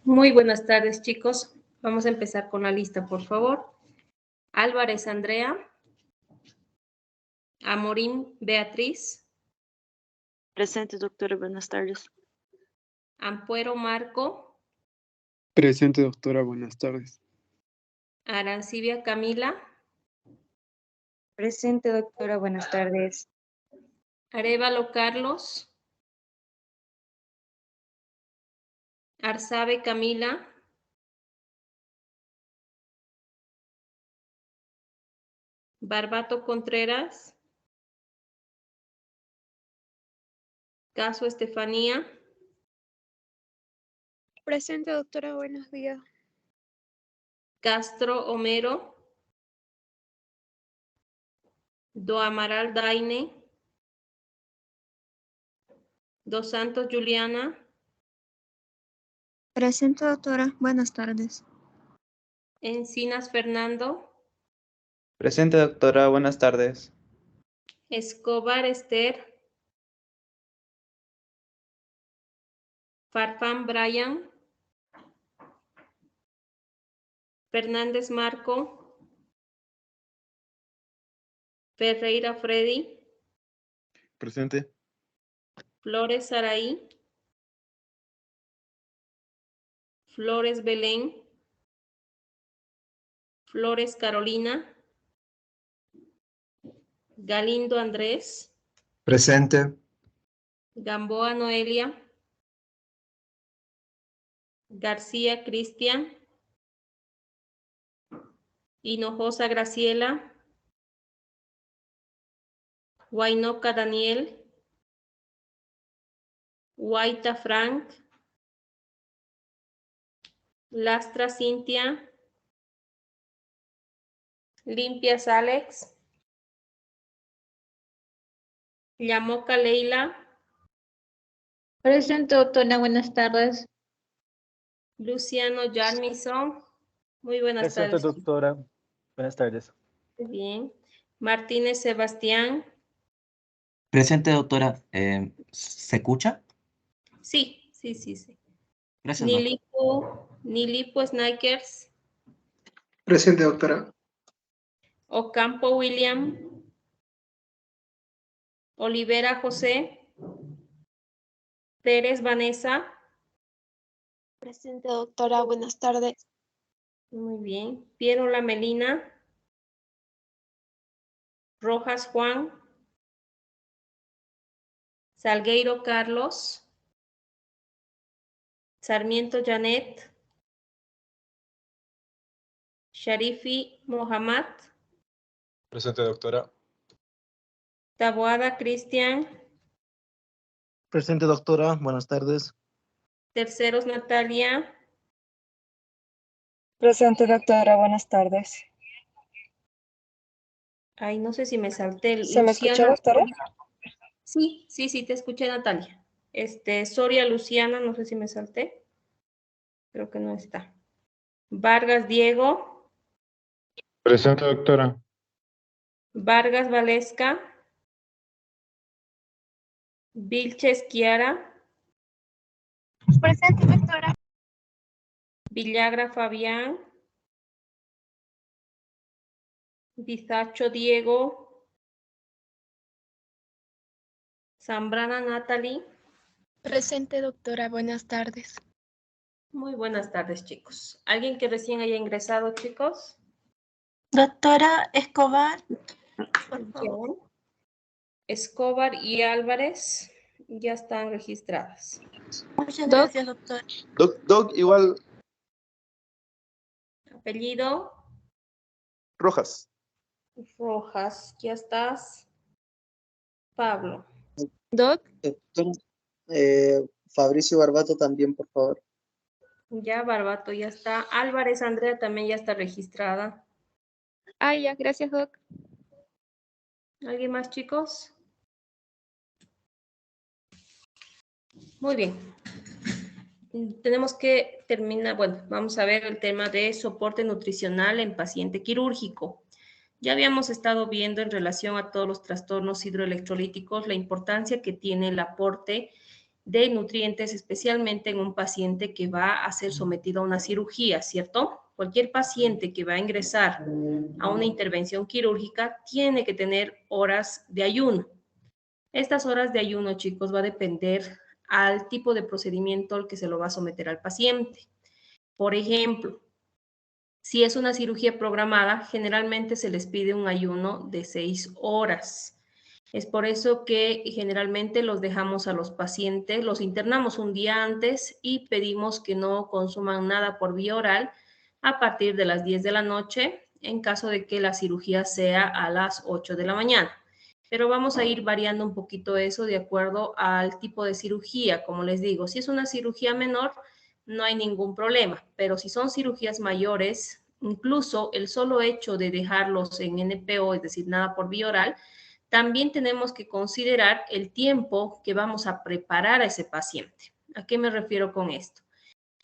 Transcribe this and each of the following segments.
Muy buenas tardes, chicos. Vamos a empezar con la lista, por favor. Álvarez Andrea. Amorín Beatriz. Presente, doctora. Buenas tardes. Ampuero Marco. Presente, doctora. Buenas tardes. Arancibia Camila. Presente, doctora. Buenas tardes. Arévalo Carlos. Arzabe Camila. Barbato Contreras. Caso Estefanía. Presente, doctora. Buenos días. Castro Homero. Do Amaral Daine. Dos Santos Juliana. Presente, doctora. Buenas tardes. Encinas Fernando. Presente, doctora. Buenas tardes. Escobar Esther. Farfán Brian. Fernández Marco. Ferreira Freddy. Presente. Flores Saraí. Flores Belén. Flores Carolina. Galindo Andrés. Presente. Gamboa Noelia. García Cristian. Hinojosa Graciela. Huaynoca Daniel. Huayta Frank. Lastra Cintia. Limpias Alex. Llamoca Leila. Presente, doctora. Buenas tardes. Luciano Yarmison. Muy buenas Presente, tardes. doctora. Buenas tardes. Bien. Martínez Sebastián. Presente, doctora. ¿Se escucha? Sí. Gracias, doctora. Nilipo Snipers. Presente, doctora. Ocampo William. Olivera José. Pérez Vanessa. Presente, doctora. Buenas tardes. Muy bien. Pierola Melina. Rojas Juan. Salgueiro Carlos. Sarmiento Janet. Sharifi Mohammad. Presente, doctora. Taboada Cristian. Presente, doctora. Buenas tardes. Terceros Natalia. Presente, doctora. Buenas tardes. Ay, no sé si me salté. ¿Se me escucha, doctora? Sí, te escuché, Natalia. Soria Luciana, no sé si me salté. Creo que no está. Vargas Diego. Presente, doctora. Vargas Valesca. Vilches Kiara. Presente, doctora. Villagra Fabián. Bizacho Diego. Zambrana Natalie. Presente, doctora. Buenas tardes. Muy buenas tardes, chicos. ¿Alguien que recién haya ingresado, chicos? Doctora Escobar, por favor. Bien. Escobar y Álvarez ya están registradas. Muchas gracias, doctora. Doc, igual Apellido. Rojas. Rojas, ya estás. Pablo. Doc. Fabricio Barbato también, por favor. Ya, Barbato, ya está. Álvarez Andrea también ya está registrada. Ya. Gracias, doc. ¿Alguien más, chicos? Muy bien. Tenemos que terminar, bueno, vamos a ver el tema de soporte nutricional en paciente quirúrgico. Ya habíamos estado viendo en relación a todos los trastornos hidroelectrolíticos la importancia que tiene el aporte de nutrientes, especialmente en un paciente que va a ser sometido a una cirugía, ¿cierto? Cualquier paciente que va a ingresar a una intervención quirúrgica tiene que tener horas de ayuno. Estas horas de ayuno, chicos, va a depender al tipo de procedimiento al que se lo va a someter al paciente. Por ejemplo, si es una cirugía programada, generalmente se les pide un ayuno de 6 horas. Es por eso que generalmente los dejamos a los pacientes, los internamos un día antes y pedimos que no consuman nada por vía oral a partir de las 10 de la noche, en caso de que la cirugía sea a las 8 de la mañana. Pero vamos a ir variando un poquito eso de acuerdo al tipo de cirugía. Como les digo, si es una cirugía menor, no hay ningún problema, pero si son cirugías mayores, incluso el solo hecho de dejarlos en NPO, es decir, nada por vía oral, también tenemos que considerar el tiempo que vamos a preparar a ese paciente. ¿A qué me refiero con esto?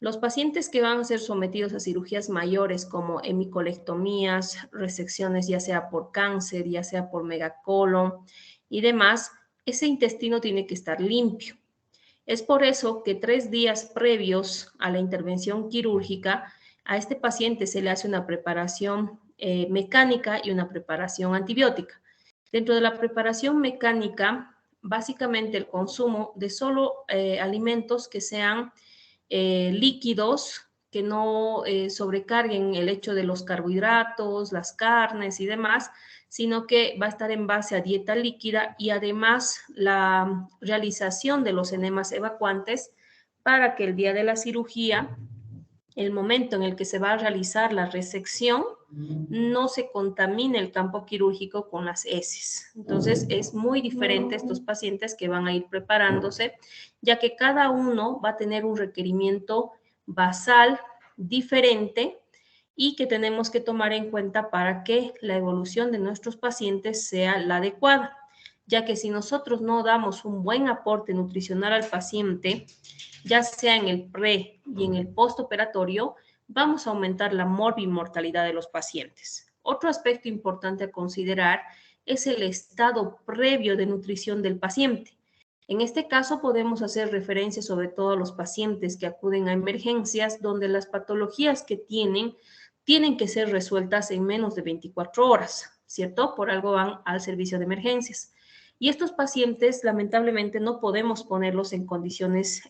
Los pacientes que van a ser sometidos a cirugías mayores como hemicolectomías, resecciones ya sea por cáncer, ya sea por megacolon y demás, ese intestino tiene que estar limpio. Es por eso que 3 días previos a la intervención quirúrgica, a este paciente se le hace una preparación mecánica y una preparación antibiótica. Dentro de la preparación mecánica, básicamente el consumo de solo alimentos que sean líquidos, que no sobrecarguen el hecho de los carbohidratos, las carnes y demás, sino que va a estar en base a dieta líquida y además la realización de los enemas evacuantes para que el día de la cirugía, el momento en el que se va a realizar la resección, no se contamine el campo quirúrgico con las heces. Entonces, es muy diferente estos pacientes que van a ir preparándose, ya que cada uno va a tener un requerimiento basal diferente y que tenemos que tomar en cuenta para que la evolución de nuestros pacientes sea la adecuada, ya que si nosotros no damos un buen aporte nutricional al paciente, ya sea en el pre y en el postoperatorio, vamos a aumentar la morbimortalidad de los pacientes. Otro aspecto importante a considerar es el estado previo de nutrición del paciente. En este caso podemos hacer referencia sobre todo a los pacientes que acuden a emergencias donde las patologías que tienen que ser resueltas en menos de 24 horas, ¿cierto? Por algo van al servicio de emergencias. Y estos pacientes, lamentablemente, no podemos ponerlos en condiciones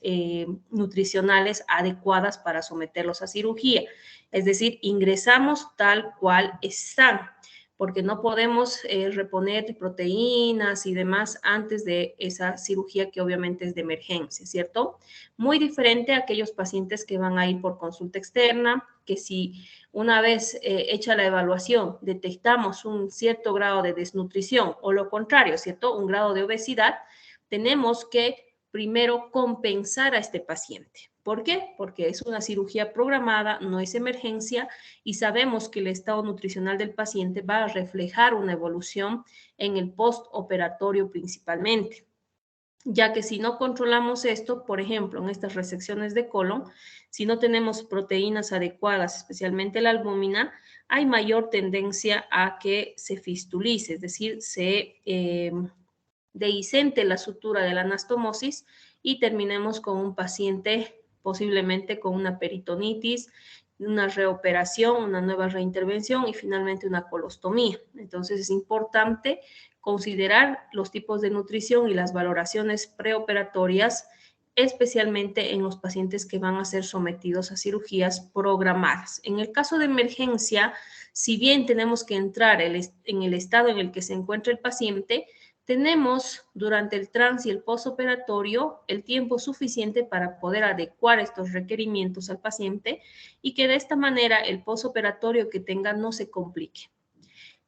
nutricionales adecuadas para someterlos a cirugía. Es decir, ingresamos tal cual están, porque no podemos reponer proteínas y demás antes de esa cirugía que obviamente es de emergencia, ¿cierto? Muy diferente a aquellos pacientes que van a ir por consulta externa, que si una vez hecha la evaluación detectamos un cierto grado de desnutrición o lo contrario, ¿cierto? Un grado de obesidad, tenemos que primero compensar a este paciente. ¿Por qué? Porque es una cirugía programada, no es emergencia y sabemos que el estado nutricional del paciente va a reflejar una evolución en el postoperatorio principalmente. Ya que si no controlamos esto, por ejemplo, en estas resecciones de colon, si no tenemos proteínas adecuadas, especialmente la albúmina, hay mayor tendencia a que se fistulice, es decir, se dehiscente la sutura de la anastomosis y terminemos con un paciente posiblemente con una peritonitis, una reoperación, una nueva reintervención y finalmente una colostomía. Entonces es importante considerar los tipos de nutrición y las valoraciones preoperatorias, especialmente en los pacientes que van a ser sometidos a cirugías programadas. En el caso de emergencia, si bien tenemos que entrar en el estado en el que se encuentra el paciente, tenemos durante el trans y el postoperatorio el tiempo suficiente para poder adecuar estos requerimientos al paciente y que de esta manera el postoperatorio que tenga no se complique.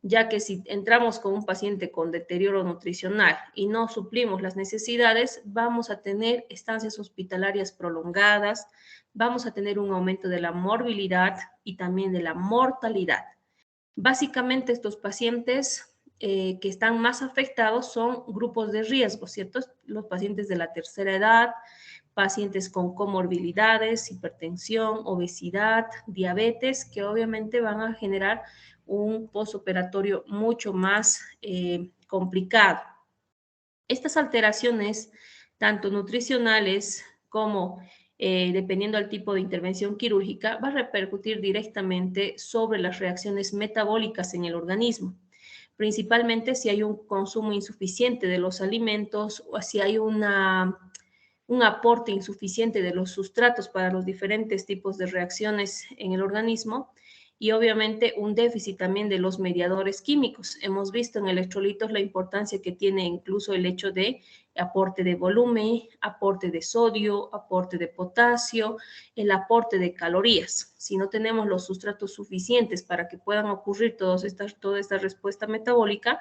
Ya que si entramos con un paciente con deterioro nutricional y no suplimos las necesidades, vamos a tener estancias hospitalarias prolongadas, vamos a tener un aumento de la morbilidad y también de la mortalidad. Básicamente estos pacientes que están más afectados son grupos de riesgo, ¿cierto? Los pacientes de la tercera edad, pacientes con comorbilidades, hipertensión, obesidad, diabetes, que obviamente van a generar un postoperatorio mucho más complicado. Estas alteraciones tanto nutricionales como dependiendo del tipo de intervención quirúrgica, va a repercutir directamente sobre las reacciones metabólicas en el organismo, principalmente si hay un consumo insuficiente de los alimentos o si hay un aporte insuficiente de los sustratos para los diferentes tipos de reacciones en el organismo y obviamente un déficit también de los mediadores químicos. Hemos visto en electrolitos la importancia que tiene incluso el hecho de aporte de volumen, aporte de sodio, aporte de potasio, el aporte de calorías. Si no tenemos los sustratos suficientes para que puedan ocurrir toda esta respuesta metabólica,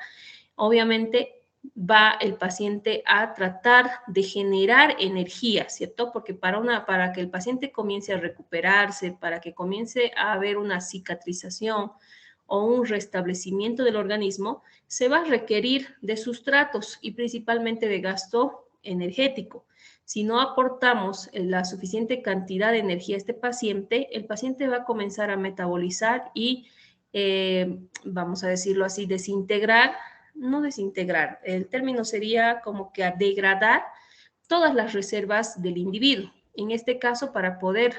obviamente va el paciente a tratar de generar energía, ¿cierto? Porque para que el paciente comience a recuperarse, para que comience a haber una cicatrización o un restablecimiento del organismo, se va a requerir de sustratos y principalmente de gasto energético. Si no aportamos la suficiente cantidad de energía a este paciente, el paciente va a comenzar a metabolizar y, vamos a decirlo así, no desintegrar, el término sería como que a degradar todas las reservas del individuo. En este caso, para poder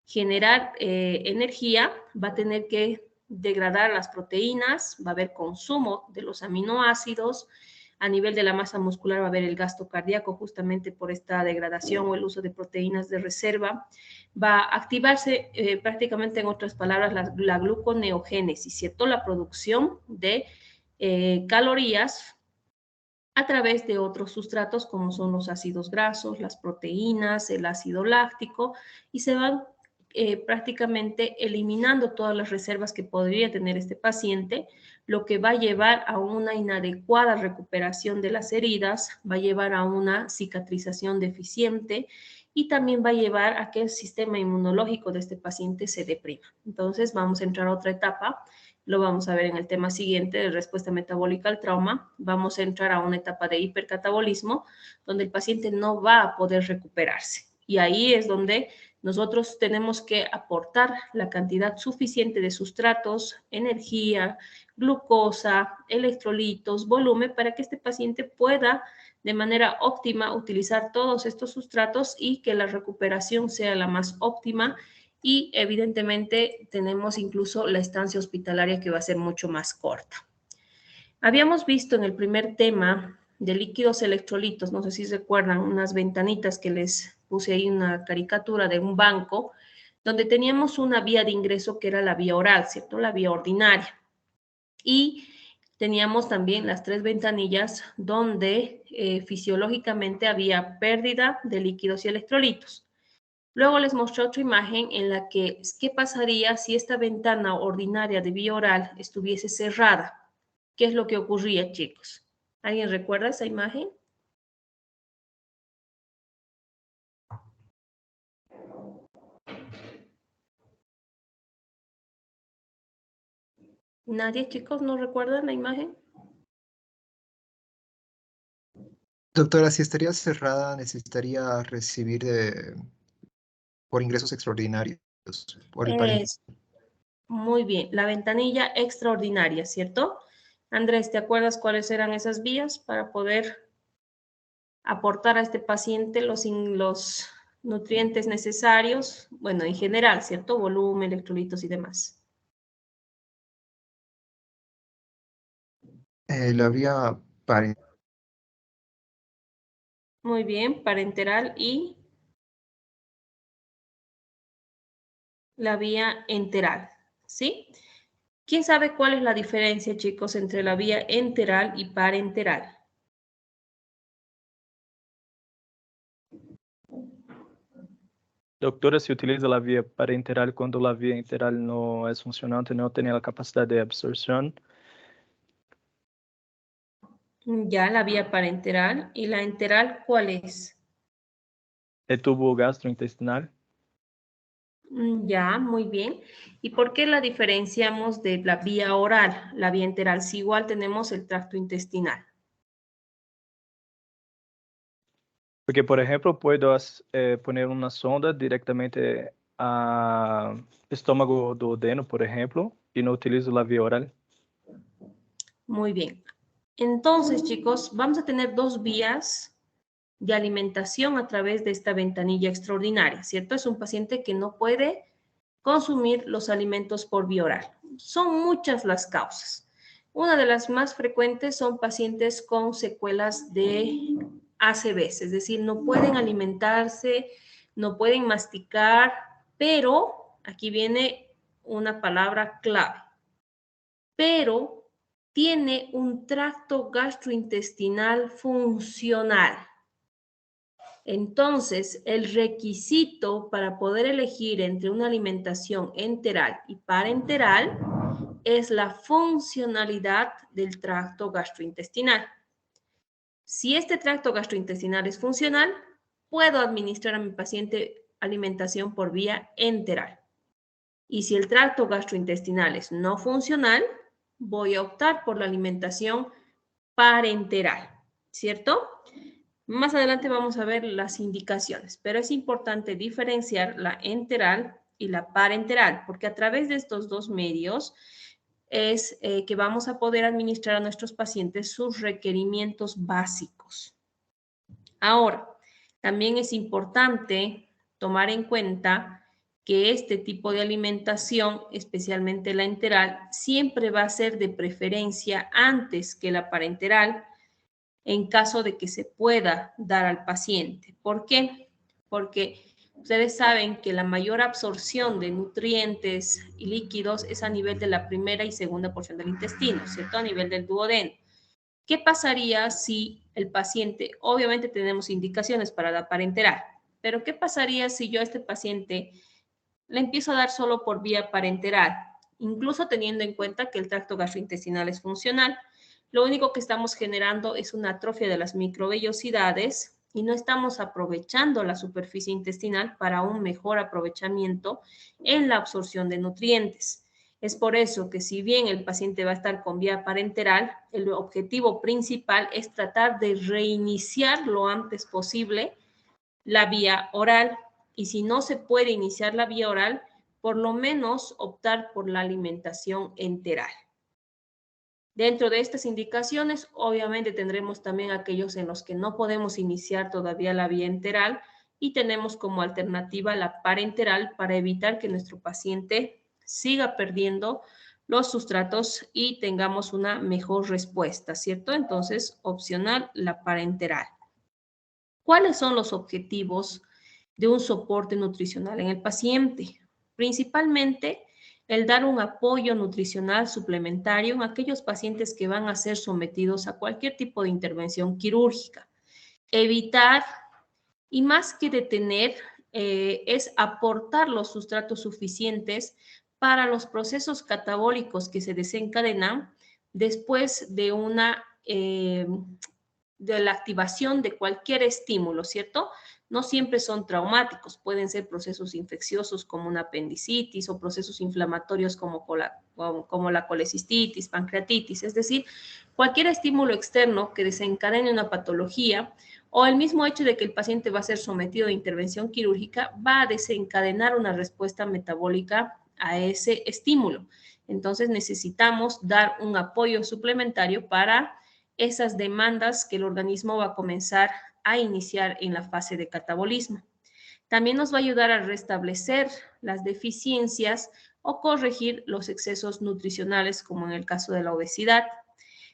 generar energía, va a tener que degradar las proteínas, va a haber consumo de los aminoácidos, a nivel de la masa muscular va a haber el gasto cardíaco justamente por esta degradación o el uso de proteínas de reserva, va a activarse prácticamente, en otras palabras, la gluconeogénesis, ¿cierto? La producción de calorías a través de otros sustratos como son los ácidos grasos, las proteínas, el ácido láctico, y se van prácticamente eliminando todas las reservas que podría tener este paciente, lo que va a llevar a una inadecuada recuperación de las heridas, va a llevar a una cicatrización deficiente y también va a llevar a que el sistema inmunológico de este paciente se deprima. Entonces vamos a entrar a otra etapa. Lo vamos a ver en el tema siguiente de respuesta metabólica al trauma. Vamos a entrar a una etapa de hipercatabolismo, donde el paciente no va a poder recuperarse. Y ahí es donde nosotros tenemos que aportar la cantidad suficiente de sustratos, energía, glucosa, electrolitos, volumen, para que este paciente pueda de manera óptima utilizar todos estos sustratos y que la recuperación sea la más óptima. Y evidentemente tenemos incluso la estancia hospitalaria que va a ser mucho más corta. Habíamos visto en el primer tema de líquidos electrolitos, no sé si recuerdan, unas ventanitas que les puse ahí, una caricatura de un banco, donde teníamos una vía de ingreso que era la vía oral, ¿cierto? La vía ordinaria. Y teníamos también las 3 ventanillas donde fisiológicamente había pérdida de líquidos y electrolitos. Luego les mostré otra imagen en la que, ¿qué pasaría si esta ventana ordinaria de vía oral estuviese cerrada? ¿Qué es lo que ocurría, chicos? ¿Alguien recuerda esa imagen? ¿Nadie, chicos, no recuerda la imagen? Doctora, si estaría cerrada, necesitaría recibir por ingresos extraordinarios, por el paréntesis. Muy bien, la ventanilla extraordinaria, ¿cierto? Andrés, ¿te acuerdas cuáles eran esas vías para poder aportar a este paciente los nutrientes necesarios? Bueno, en general, ¿cierto? Volumen, electrolitos y demás. La vía parenteral. Muy bien, parenteral y la vía enteral, ¿sí? ¿Quién sabe cuál es la diferencia, chicos, entre la vía enteral y parenteral? Doctora, se utiliza la vía parenteral cuando la vía enteral no es funcionante, no tiene la capacidad de absorción. Ya, la vía parenteral. ¿Y la enteral cuál es? El tubo gastrointestinal. Ya, muy bien. ¿Y por qué la diferenciamos de la vía oral, la vía enteral? Si igual tenemos el tracto intestinal. Porque, por ejemplo, puedo poner una sonda directamente al estómago duodeno, por ejemplo, y no utilizo la vía oral. Muy bien. Entonces, chicos, vamos a tener 2 vías de alimentación a través de esta ventanilla extraordinaria, ¿cierto? Es un paciente que no puede consumir los alimentos por vía oral. Son muchas las causas. Una de las más frecuentes son pacientes con secuelas de ACVs, es decir, no pueden alimentarse, no pueden masticar, pero aquí viene una palabra clave, pero tiene un tracto gastrointestinal funcional. Entonces, el requisito para poder elegir entre una alimentación enteral y parenteral es la funcionalidad del tracto gastrointestinal. Si este tracto gastrointestinal es funcional, puedo administrar a mi paciente alimentación por vía enteral. Y si el tracto gastrointestinal es no funcional, voy a optar por la alimentación parenteral, ¿cierto? Más adelante vamos a ver las indicaciones, pero es importante diferenciar la enteral y la parenteral, porque a través de estos dos medios es que vamos a poder administrar a nuestros pacientes sus requerimientos básicos. Ahora, también es importante tomar en cuenta que este tipo de alimentación, especialmente la enteral, siempre va a ser de preferencia antes que la parenteral en caso de que se pueda dar al paciente. ¿Por qué? Porque ustedes saben que la mayor absorción de nutrientes y líquidos es a nivel de la primera y segunda porción del intestino, ¿cierto? A nivel del duodeno. ¿Qué pasaría si el paciente, obviamente tenemos indicaciones para la parenteral, pero qué pasaría si yo a este paciente le empiezo a dar solo por vía parenteral, incluso teniendo en cuenta que el tracto gastrointestinal es funcional? Lo único que estamos generando es una atrofia de las microvellosidades y no estamos aprovechando la superficie intestinal para un mejor aprovechamiento en la absorción de nutrientes. Es por eso que si bien el paciente va a estar con vía parenteral, el objetivo principal es tratar de reiniciar lo antes posible la vía oral. Y si no se puede iniciar la vía oral, por lo menos optar por la alimentación enteral. Dentro de estas indicaciones, obviamente tendremos también aquellos en los que no podemos iniciar todavía la vía enteral y tenemos como alternativa la parenteral para evitar que nuestro paciente siga perdiendo los sustratos y tengamos una mejor respuesta, ¿cierto? Entonces, opcional la parenteral. ¿Cuáles son los objetivos de un soporte nutricional en el paciente? Principalmente, el dar un apoyo nutricional suplementario en aquellos pacientes que van a ser sometidos a cualquier tipo de intervención quirúrgica. Evitar, y más que detener, es aportar los sustratos suficientes para los procesos catabólicos que se desencadenan después de de la activación de cualquier estímulo, ¿cierto? No siempre son traumáticos, pueden ser procesos infecciosos como una apendicitis o procesos inflamatorios como la colecistitis, pancreatitis, es decir, cualquier estímulo externo que desencadene una patología o el mismo hecho de que el paciente va a ser sometido a intervención quirúrgica va a desencadenar una respuesta metabólica a ese estímulo. Entonces necesitamos dar un apoyo suplementario para esas demandas que el organismo va a comenzar a iniciar en la fase de catabolismo. También nos va a ayudar a restablecer las deficiencias o corregir los excesos nutricionales, como en el caso de la obesidad.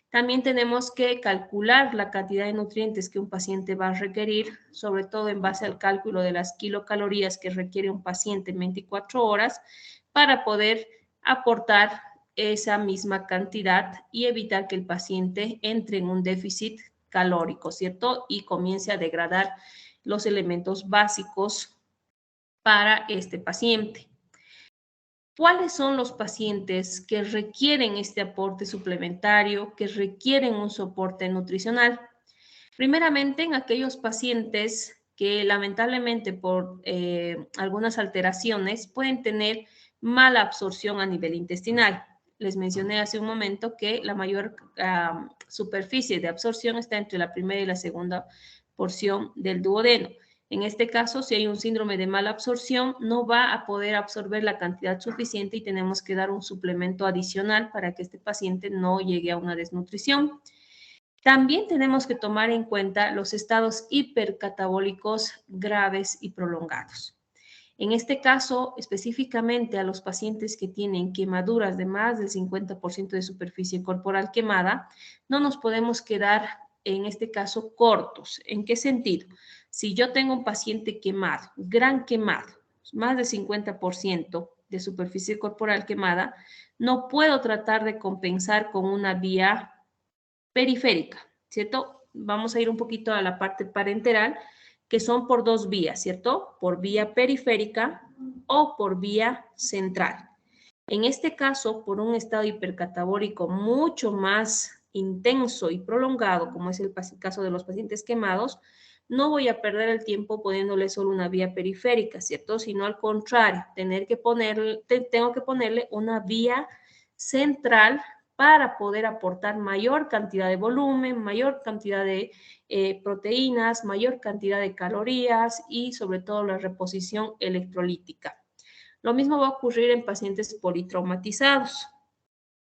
También tenemos que calcular la cantidad de nutrientes que un paciente va a requerir, sobre todo en base al cálculo de las kilocalorías que requiere un paciente en 24 horas, para poder aportar esa misma cantidad y evitar que el paciente entre en un déficit calórico, ¿cierto? Y comience a degradar los elementos básicos para este paciente. ¿Cuáles son los pacientes que requieren este aporte suplementario, que requieren un soporte nutricional? Primeramente, en aquellos pacientes que lamentablemente por algunas alteraciones pueden tener mala absorción a nivel intestinal. Les mencioné hace un momento que la mayor superficie de absorción está entre la primera y la segunda porción del duodeno. En este caso, si hay un síndrome de mala absorción, no va a poder absorber la cantidad suficiente y tenemos que dar un suplemento adicional para que este paciente no llegue a una desnutrición. También tenemos que tomar en cuenta los estados hipercatabólicos graves y prolongados. En este caso, específicamente a los pacientes que tienen quemaduras de más del 50% de superficie corporal quemada, no nos podemos quedar en este caso cortos. ¿En qué sentido? Si yo tengo un paciente quemado, gran quemado, más del 50% de superficie corporal quemada, no puedo tratar de compensar con una vía periférica, ¿cierto? Vamos a ir un poquito a la parte parenteral, que son por dos vías, ¿cierto? Por vía periférica o por vía central. En este caso, por un estado hipercatabólico mucho más intenso y prolongado, como es el caso de los pacientes quemados, no voy a perder el tiempo poniéndole solo una vía periférica, ¿cierto? Sino al contrario, tengo que ponerle una vía central para poder aportar mayor cantidad de volumen, mayor cantidad de proteínas, mayor cantidad de calorías y sobre todo la reposición electrolítica. Lo mismo va a ocurrir en pacientes politraumatizados,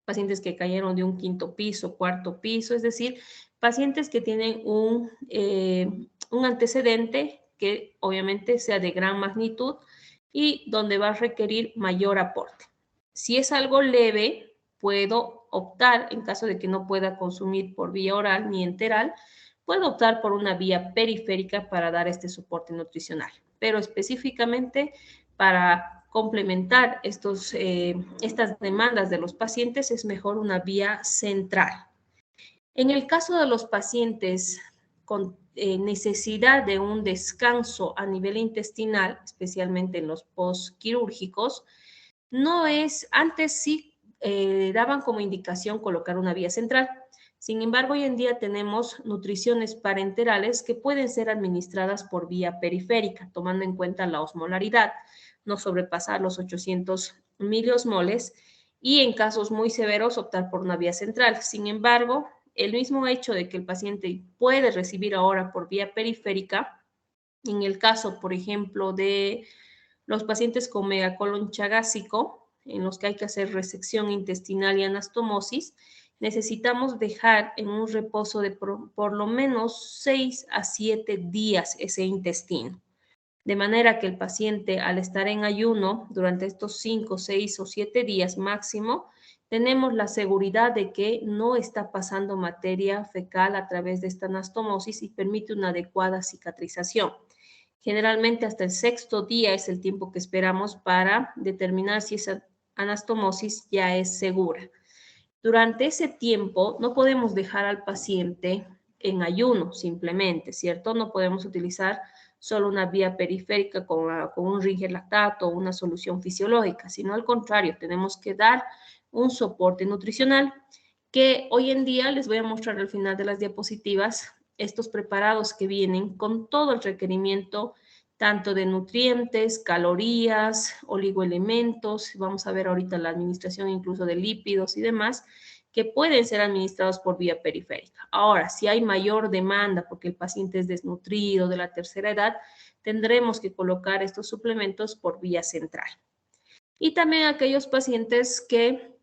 pacientes que cayeron de un quinto piso, cuarto piso, es decir, pacientes que tienen un antecedente que obviamente sea de gran magnitud y donde va a requerir mayor aporte. Si es algo leve, puedo optar, en caso de que no pueda consumir por vía oral ni enteral, puedo optar por una vía periférica para dar este soporte nutricional. Pero específicamente para complementar estas demandas de los pacientes es mejor una vía central. En el caso de los pacientes con necesidad de un descanso a nivel intestinal, especialmente en los postquirúrgicos, antes sí daban como indicación colocar una vía central. Sin embargo, hoy en día tenemos nutriciones parenterales que pueden ser administradas por vía periférica, tomando en cuenta la osmolaridad, no sobrepasar los 800 miliosmoles y en casos muy severos optar por una vía central. Sin embargo, el mismo hecho de que el paciente puede recibir ahora por vía periférica, en el caso, por ejemplo, de los pacientes con megacolon chagásico, en los que hay que hacer resección intestinal y anastomosis, necesitamos dejar en un reposo de por lo menos 6 a 7 días ese intestino. De manera que el paciente, al estar en ayuno durante estos 5, 6 o 7 días máximo, tenemos la seguridad de que no está pasando materia fecal a través de esta anastomosis y permite una adecuada cicatrización. Generalmente hasta el 6º día es el tiempo que esperamos para determinar si esa anastomosis ya es segura. Durante ese tiempo no podemos dejar al paciente en ayuno simplemente, ¿cierto? No podemos utilizar solo una vía periférica con un Ringer lactato o una solución fisiológica, sino al contrario, tenemos que dar un soporte nutricional que hoy en día les voy a mostrar al final de las diapositivas estos preparados que vienen con todo el requerimiento tanto de nutrientes, calorías, oligoelementos, vamos a ver ahorita la administración incluso de lípidos y demás, que pueden ser administrados por vía periférica. Ahora, si hay mayor demanda porque el paciente es desnutrido de la tercera edad, tendremos que colocar estos suplementos por vía central. Y también aquellos pacientes que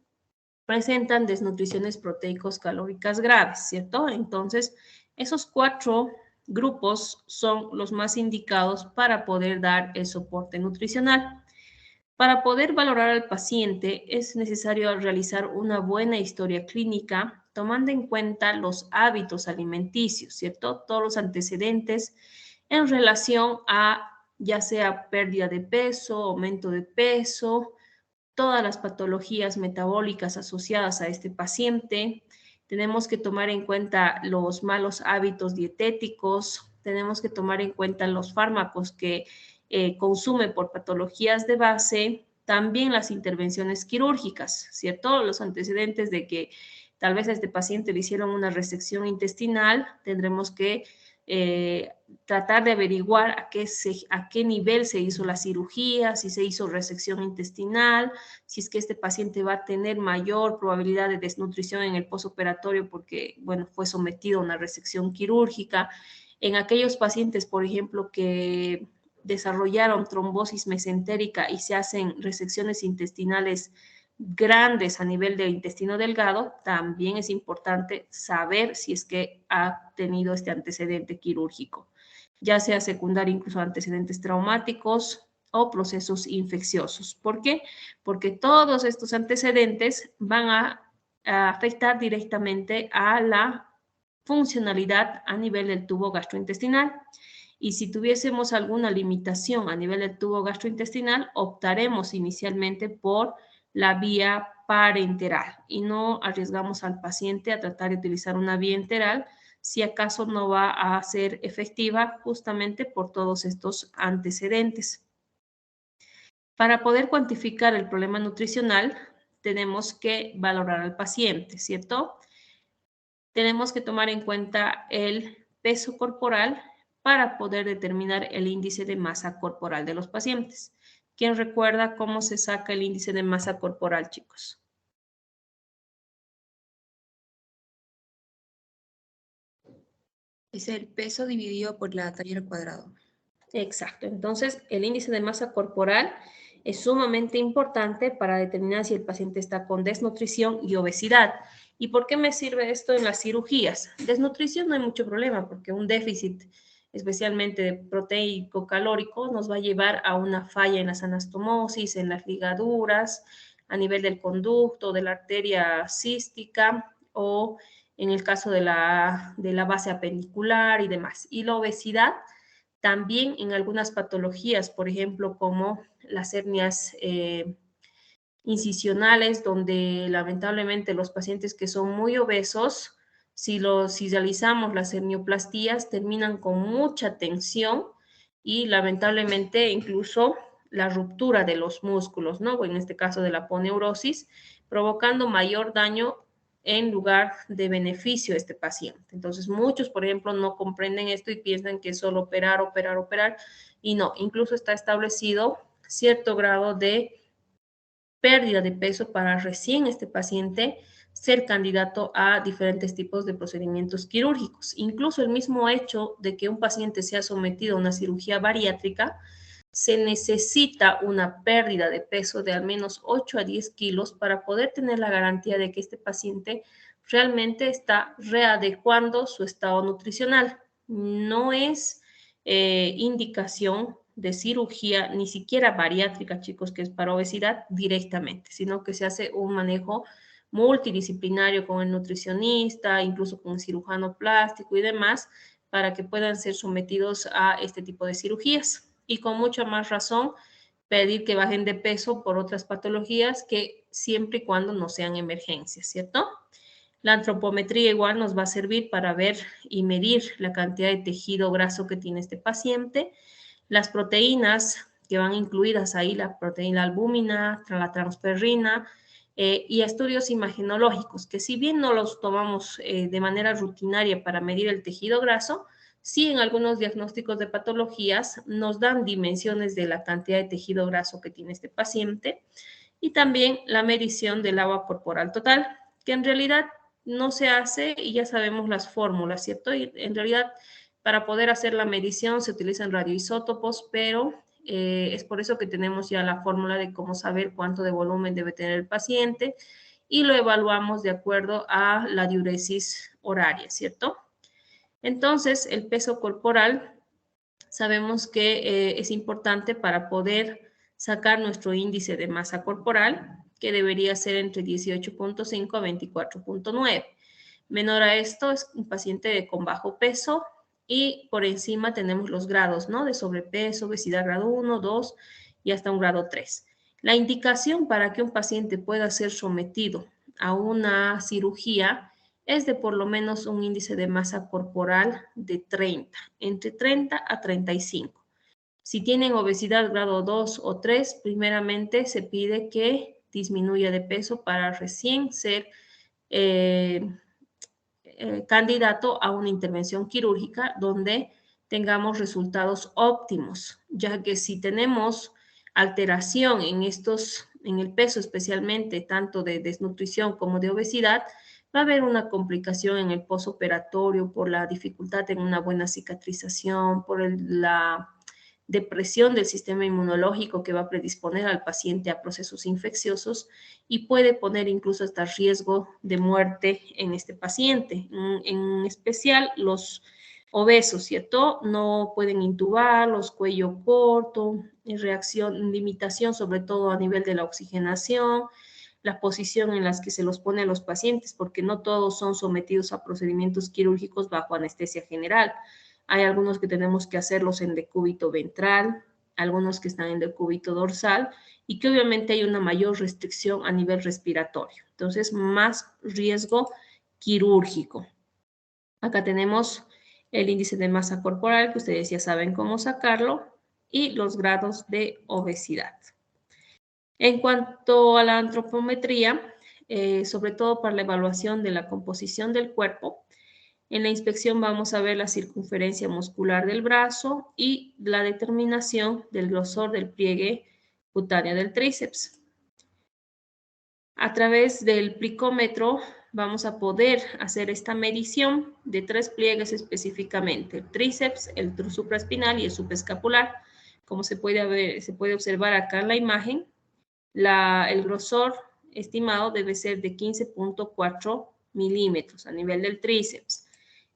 presentan desnutriciones proteicos calóricas graves, ¿cierto? Entonces, esos 4 grupos son los más indicados para poder dar el soporte nutricional. Para poder valorar al paciente es necesario realizar una buena historia clínica tomando en cuenta los hábitos alimenticios, ¿cierto? Todos los antecedentes en relación a ya sea pérdida de peso, aumento de peso, todas las patologías metabólicas asociadas a este paciente. Tenemos que tomar en cuenta los malos hábitos dietéticos, tenemos que tomar en cuenta los fármacos que consume por patologías de base, también las intervenciones quirúrgicas, ¿cierto? Los antecedentes de que tal vez a este paciente le hicieron una resección intestinal, tendremos que tratar de averiguar a qué nivel se hizo la cirugía, si se hizo resección intestinal, si es que este paciente va a tener mayor probabilidad de desnutrición en el postoperatorio porque, bueno, fue sometido a una resección quirúrgica. En aquellos pacientes, por ejemplo, que desarrollaron trombosis mesentérica y se hacen resecciones intestinales grandes a nivel del intestino delgado, también es importante saber si es que ha tenido este antecedente quirúrgico, ya sea secundario, incluso antecedentes traumáticos o procesos infecciosos. ¿Por qué? Porque todos estos antecedentes van a afectar directamente a la funcionalidad a nivel del tubo gastrointestinal. Y si tuviésemos alguna limitación a nivel del tubo gastrointestinal, optaremos inicialmente por la vía parenteral y no arriesgamos al paciente a tratar de utilizar una vía enteral si acaso no va a ser efectiva justamente por todos estos antecedentes. Para poder cuantificar el problema nutricional, tenemos que valorar al paciente, ¿cierto? Tenemos que tomar en cuenta el peso corporal para poder determinar el índice de masa corporal de los pacientes. ¿Quién recuerda cómo se saca el índice de masa corporal, chicos? Es el peso dividido por la talla al cuadrado. Exacto. Entonces, el índice de masa corporal es sumamente importante para determinar si el paciente está con desnutrición y obesidad. ¿Y por qué me sirve esto en las cirugías? Desnutrición no hay mucho problema porque un déficit, especialmente proteico calórico, nos va a llevar a una falla en las anastomosis, en las ligaduras, a nivel del conducto, de la arteria cística o en el caso de la base apendicular y demás. Y la obesidad también en algunas patologías, por ejemplo, como las hernias incisionales, donde lamentablemente los pacientes que son muy obesos, si realizamos las hernioplastías, terminan con mucha tensión y lamentablemente incluso la ruptura de los músculos, ¿no? O en este caso de la aponeurosis, provocando mayor daño en lugar de beneficio a este paciente. Entonces, muchos, por ejemplo, no comprenden esto y piensan que es solo operar, y no, incluso está establecido cierto grado de pérdida de peso para recién este paciente ser candidato a diferentes tipos de procedimientos quirúrgicos. Incluso el mismo hecho de que un paciente sea sometido a una cirugía bariátrica, se necesita una pérdida de peso de al menos 8 a 10 kilos para poder tener la garantía de que este paciente realmente está readecuando su estado nutricional. No es indicación de cirugía, ni siquiera bariátrica, chicos, que es para obesidad directamente, sino que se hace un manejo multidisciplinario con el nutricionista, incluso con el cirujano plástico y demás, para que puedan ser sometidos a este tipo de cirugías. Y con mucha más razón, pedir que bajen de peso por otras patologías que siempre y cuando no sean emergencias, ¿cierto? La antropometría igual nos va a servir para ver y medir la cantidad de tejido graso que tiene este paciente. Las proteínas que van incluidas ahí, la proteína albúmina, la transferrina, y estudios imagenológicos, que si bien no los tomamos de manera rutinaria para medir el tejido graso, sí en algunos diagnósticos de patologías nos dan dimensiones de la cantidad de tejido graso que tiene este paciente, y también la medición del agua corporal total, que en realidad no se hace y ya sabemos las fórmulas, ¿cierto? Y en realidad para poder hacer la medición se utilizan radioisótopos, pero es por eso que tenemos ya la fórmula de cómo saber cuánto de volumen debe tener el paciente y lo evaluamos de acuerdo a la diuresis horaria, ¿cierto? Entonces, el peso corporal sabemos que es importante para poder sacar nuestro índice de masa corporal, que debería ser entre 18.5 a 24.9. Menor a esto es un paciente con bajo peso, y por encima tenemos los grados, ¿no? De sobrepeso, obesidad grado 1, 2 y hasta un grado 3. La indicación para que un paciente pueda ser sometido a una cirugía es de por lo menos un índice de masa corporal de 30, entre 30 a 35. Si tienen obesidad grado 2 o 3, primeramente se pide que disminuya de peso para recién ser candidato a una intervención quirúrgica donde tengamos resultados óptimos, ya que si tenemos alteración en el peso especialmente, tanto de desnutrición como de obesidad, va a haber una complicación en el postoperatorio por la dificultad en una buena cicatrización, por la depresión del sistema inmunológico que va a predisponer al paciente a procesos infecciosos y puede poner incluso hasta riesgo de muerte en este paciente. En especial los obesos, ¿cierto? No pueden intubar, los cuello corto, limitación sobre todo a nivel de la oxigenación, la posición en las que se los pone a los pacientes, porque no todos son sometidos a procedimientos quirúrgicos bajo anestesia general. Hay algunos que tenemos que hacerlos en decúbito ventral, algunos que están en decúbito dorsal, y que obviamente hay una mayor restricción a nivel respiratorio. Entonces, más riesgo quirúrgico. Acá tenemos el índice de masa corporal, que ustedes ya saben cómo sacarlo, y los grados de obesidad. En cuanto a la antropometría, sobre todo para la evaluación de la composición del cuerpo, en la inspección vamos a ver la circunferencia muscular del brazo y la determinación del grosor del pliegue cutáneo del tríceps. A través del plicómetro vamos a poder hacer esta medición de 3 pliegues específicamente: el tríceps, el supraespinal y el subescapular. Como se puede observar acá en la imagen, el grosor estimado debe ser de 15.4 milímetros a nivel del tríceps.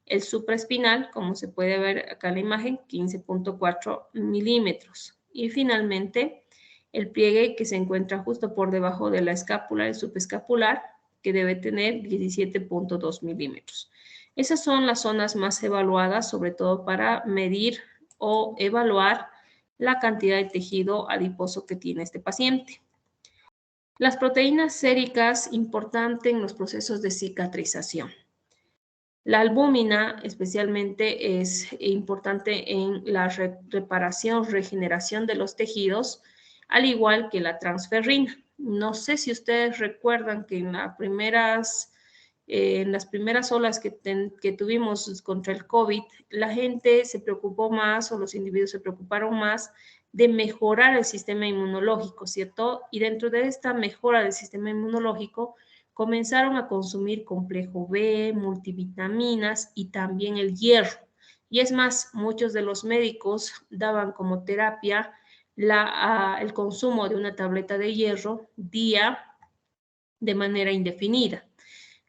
El supraespinal, como se puede ver acá en la imagen, 15.4 milímetros. Y finalmente, el pliegue que se encuentra justo por debajo de la escápula, el subescapular, que debe tener 17.2 milímetros. Esas son las zonas más evaluadas, sobre todo para medir o evaluar la cantidad de tejido adiposo que tiene este paciente. Las proteínas séricas, importante en los procesos de cicatrización. La albúmina especialmente es importante en la reparación, regeneración de los tejidos, al igual que la transferrina. No sé si ustedes recuerdan que en las primeras olas que tuvimos contra el COVID, la gente se preocupó más, o los individuos se preocuparon más de mejorar el sistema inmunológico, ¿cierto? Y dentro de esta mejora del sistema inmunológico, comenzaron a consumir complejo B, multivitaminas y también el hierro. Y es más, muchos de los médicos daban como terapia el consumo de una tableta de hierro día de manera indefinida.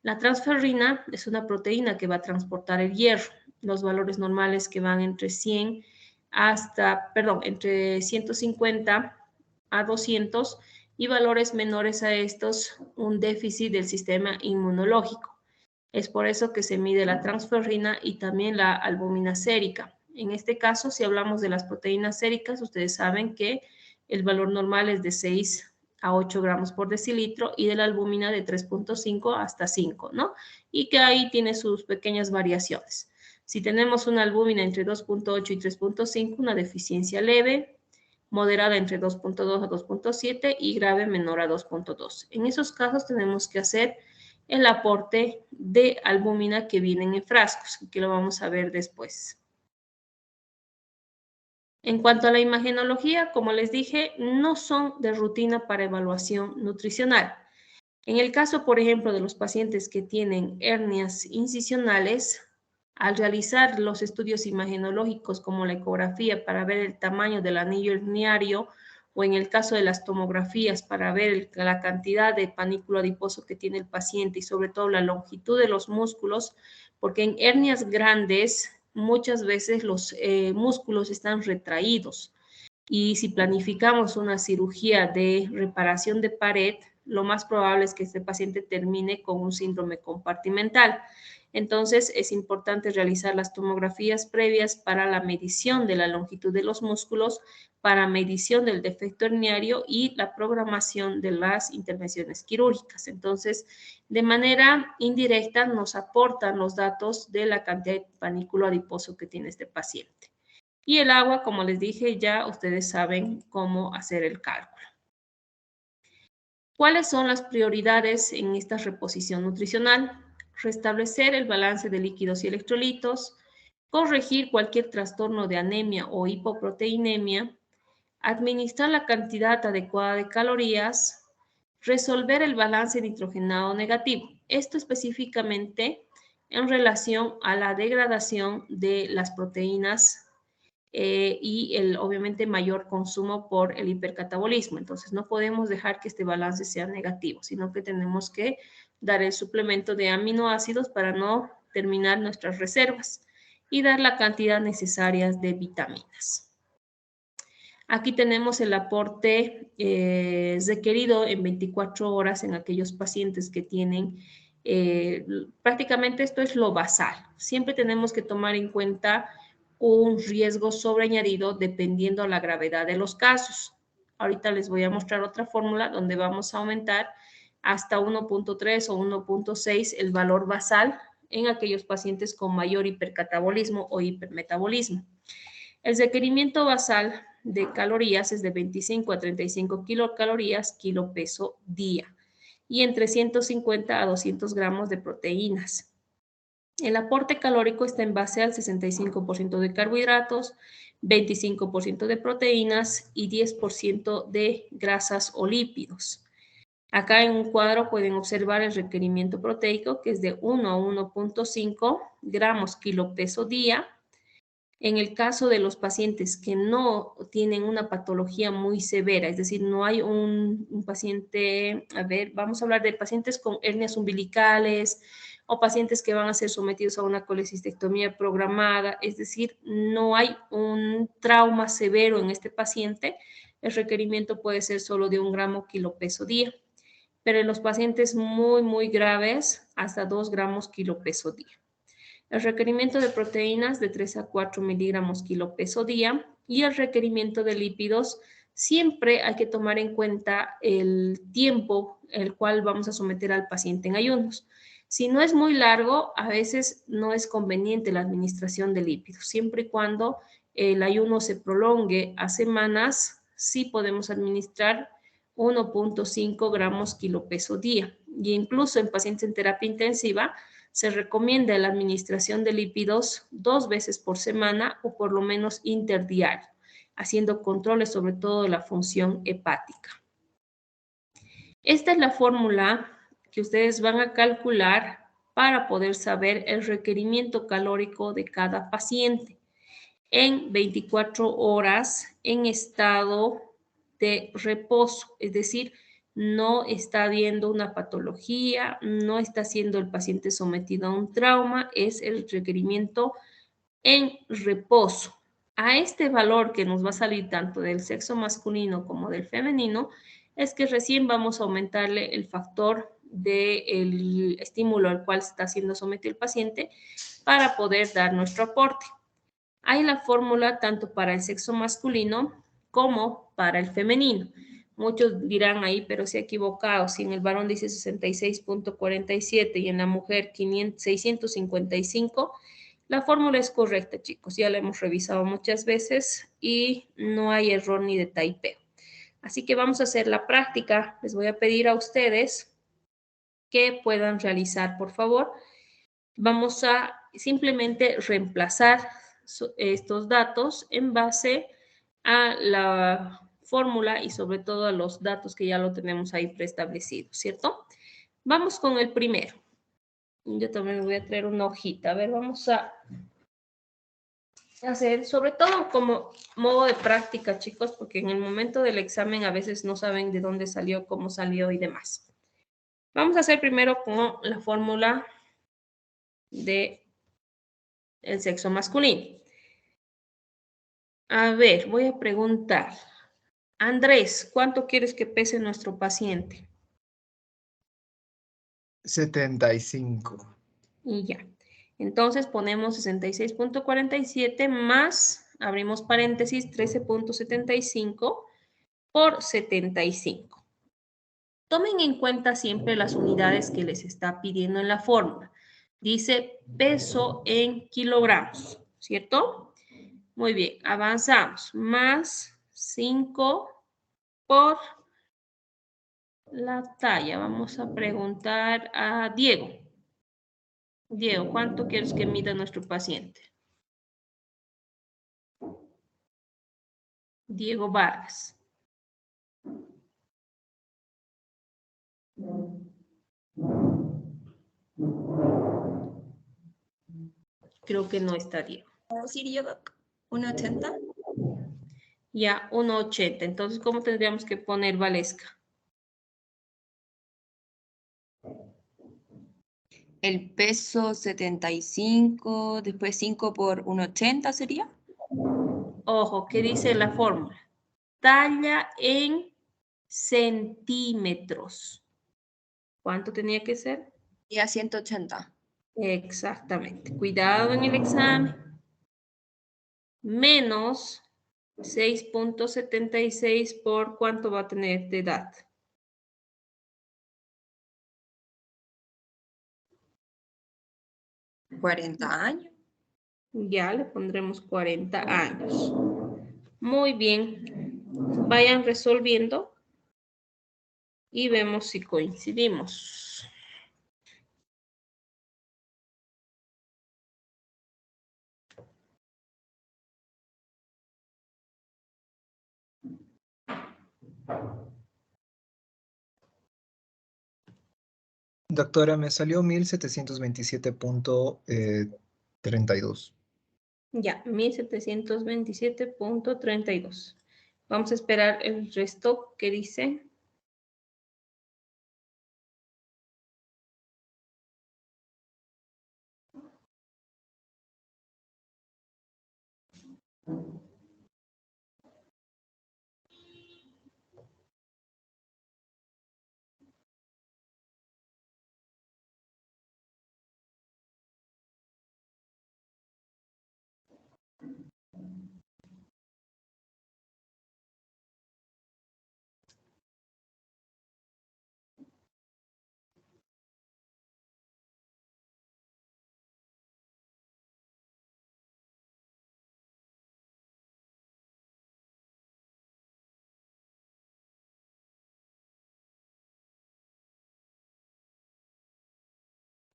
La transferrina es una proteína que va a transportar el hierro. Los valores normales que van entre 150 a 200, y valores menores a estos, un déficit del sistema inmunológico. Es por eso que se mide la transferrina y también la albúmina sérica. En este caso, si hablamos de las proteínas séricas, ustedes saben que el valor normal es de 6 a 8 gramos por decilitro, y de la albúmina de 3.5 hasta 5, ¿no? Y que ahí tiene sus pequeñas variaciones. Si tenemos una albúmina entre 2.8 y 3.5, una deficiencia leve, moderada entre 2.2 a 2.7 y grave menor a 2.2. En esos casos tenemos que hacer el aporte de albúmina que vienen en frascos, que lo vamos a ver después. En cuanto a la imagenología, como les dije, no son de rutina para evaluación nutricional. En el caso, por ejemplo, de los pacientes que tienen hernias incisionales, al realizar los estudios imagenológicos como la ecografía para ver el tamaño del anillo herniario, o en el caso de las tomografías para ver la cantidad de panículo adiposo que tiene el paciente y sobre todo la longitud de los músculos, porque en hernias grandes muchas veces los músculos están retraídos, y si planificamos una cirugía de reparación de pared, lo más probable es que este paciente termine con un síndrome compartimental. Entonces, es importante realizar las tomografías previas para la medición de la longitud de los músculos, para medición del defecto herniario y la programación de las intervenciones quirúrgicas. Entonces, de manera indirecta nos aportan los datos de la cantidad de panículo adiposo que tiene este paciente. Y el agua, como les dije, ya ustedes saben cómo hacer el cálculo. ¿Cuáles son las prioridades en esta reposición nutricional? Restablecer el balance de líquidos y electrolitos, corregir cualquier trastorno de anemia o hipoproteinemia, administrar la cantidad adecuada de calorías, resolver el balance nitrogenado negativo. Esto específicamente en relación a la degradación de las proteínas y obviamente mayor consumo por el hipercatabolismo. Entonces no podemos dejar que este balance sea negativo, sino que tenemos que dar el suplemento de aminoácidos para no terminar nuestras reservas y dar la cantidad necesaria de vitaminas. Aquí tenemos el aporte requerido en 24 horas en aquellos pacientes que tienen, prácticamente esto es lo basal. Siempre tenemos que tomar en cuenta un riesgo sobreañadido dependiendo la gravedad de los casos. Ahorita les voy a mostrar otra fórmula donde vamos a aumentar hasta 1.3 o 1.6 el valor basal en aquellos pacientes con mayor hipercatabolismo o hipermetabolismo. El requerimiento basal de calorías es de 25 a 35 kilocalorías kilo peso día y entre 150 a 200 gramos de proteínas. El aporte calórico está en base al 65% de carbohidratos, 25% de proteínas y 10% de grasas o lípidos. Acá en un cuadro pueden observar el requerimiento proteico, que es de 1 a 1.5 gramos kilo peso día. En el caso de los pacientes que no tienen una patología muy severa, es decir, no hay un paciente, vamos a hablar de pacientes con hernias umbilicales o pacientes que van a ser sometidos a una colecistectomía programada, es decir, no hay un trauma severo en este paciente, el requerimiento puede ser solo de 1 gramo kilo peso día, pero en los pacientes muy graves, hasta 2 gramos kilo peso día. El requerimiento de proteínas de 3 a 4 miligramos kilo peso día y el requerimiento de lípidos, siempre hay que tomar en cuenta el tiempo el cual vamos a someter al paciente en ayunos. Si no es muy largo, a veces no es conveniente la administración de lípidos. Siempre y cuando el ayuno se prolongue a semanas, sí podemos administrar 1.5 gramos kilo peso día. Y incluso en pacientes en terapia intensiva, se recomienda la administración de lípidos 2 veces por semana o por lo menos interdiario, haciendo controles sobre todo de la función hepática. Esta es la fórmula que ustedes van a calcular para poder saber el requerimiento calórico de cada paciente en 24 horas en estado de reposo, es decir, no está habiendo una patología, no está siendo el paciente sometido a un trauma, es el requerimiento en reposo. A este valor que nos va a salir tanto del sexo masculino como del femenino, es que recién vamos a aumentarle el factor del estímulo al cual está siendo sometido el paciente para poder dar nuestro aporte. Hay la fórmula tanto para el sexo masculino como para el femenino. Muchos dirán ahí, pero se ha equivocado. Si en el varón dice 66.47 y en la mujer 655, la fórmula es correcta, chicos. Ya la hemos revisado muchas veces y no hay error ni de taipeo. Así que vamos a hacer la práctica. Les voy a pedir a ustedes que puedan realizar, por favor. Vamos a simplemente reemplazar estos datos en base a la fórmula y sobre todo a los datos que ya lo tenemos ahí preestablecidos, ¿cierto? Vamos con el primero. Yo también voy a traer una hojita. A ver, vamos a hacer, sobre todo como modo de práctica, chicos, porque en el momento del examen a veces no saben de dónde salió, cómo salió y demás. Vamos a hacer primero con la fórmula de el sexo masculino. A ver, voy a preguntar. Andrés, ¿cuánto quieres que pese nuestro paciente? 75. Y ya. Entonces ponemos 66.47 más, abrimos paréntesis, 13.75 por 75. Tomen en cuenta siempre las unidades que les está pidiendo en la fórmula. Dice peso en kilogramos, ¿cierto? Muy bien, avanzamos. Más 5 por la talla. Vamos a preguntar a Diego. Diego, ¿cuánto quieres que mida nuestro paciente? Diego Vargas. Creo que no está Diego. Sí, yo, doc. 1,80. Ya, 1,80. Entonces, ¿cómo tendríamos que poner Valesca? El peso 75, después 5 por 1,80 sería. Ojo, ¿qué dice la fórmula? Talla en centímetros. ¿Cuánto tenía que ser? Y a 180. Exactamente. Cuidado en el examen. Menos 6.76 por cuánto va a tener de edad. ¿40 años? Ya le pondremos 40 años. Muy bien. Vayan resolviendo y vemos si coincidimos. Doctora, me salió 1727.32. Ya, 1727.32. Vamos a esperar el resto que dice.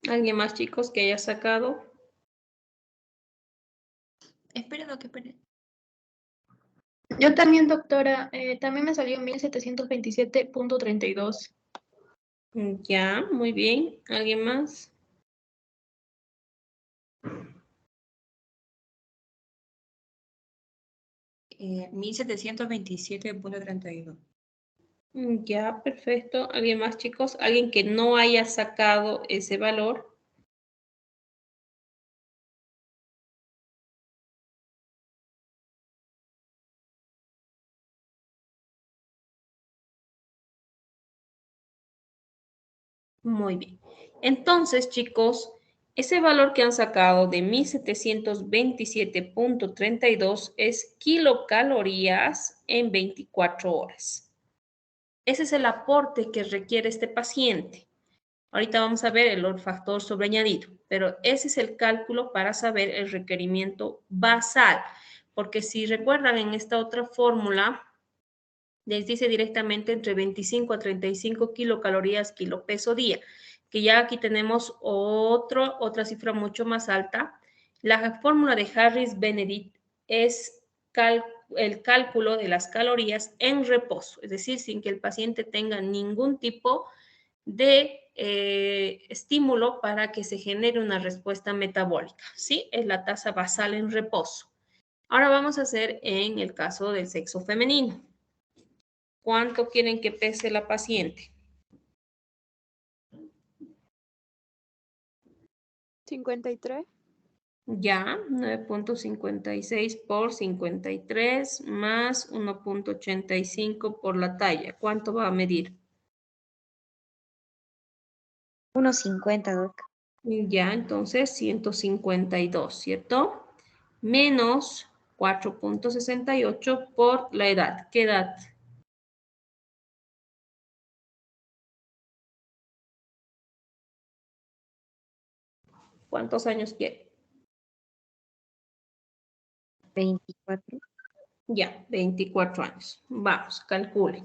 ¿Alguien más, chicos, que haya sacado? Esperen lo que esperen. Yo también, doctora, también me salió 1727.32. Ya, muy bien. ¿Alguien más? Eh, 1727.32. Ya, perfecto. ¿Alguien más, chicos? ¿Alguien que no haya sacado ese valor? Muy bien. Entonces, chicos, ese valor que han sacado de 1727.32 es kilocalorías en 24 horas. Ese es el aporte que requiere este paciente. Ahorita vamos a ver el factor sobreañadido, pero ese es el cálculo para saber el requerimiento basal, porque si recuerdan en esta otra fórmula, les dice directamente entre 25 a 35 kilocalorías kilo peso día, que ya aquí tenemos otra cifra mucho más alta. La fórmula de Harris-Benedict es el cálculo de las calorías en reposo, es decir, sin que el paciente tenga ningún tipo de estímulo para que se genere una respuesta metabólica, ¿sí? Es la tasa basal en reposo. Ahora vamos a hacer en el caso del sexo femenino. ¿Cuánto quieren que pese la paciente? 53. Ya, 9.56 por 53 más 1.85 por la talla. ¿Cuánto va a medir? 1,50, doc. Ya, entonces 152, ¿cierto? Menos 4.68 por la edad. ¿Qué edad? ¿Cuántos años quiere? 24. Ya, 24 años. Vamos, calcule.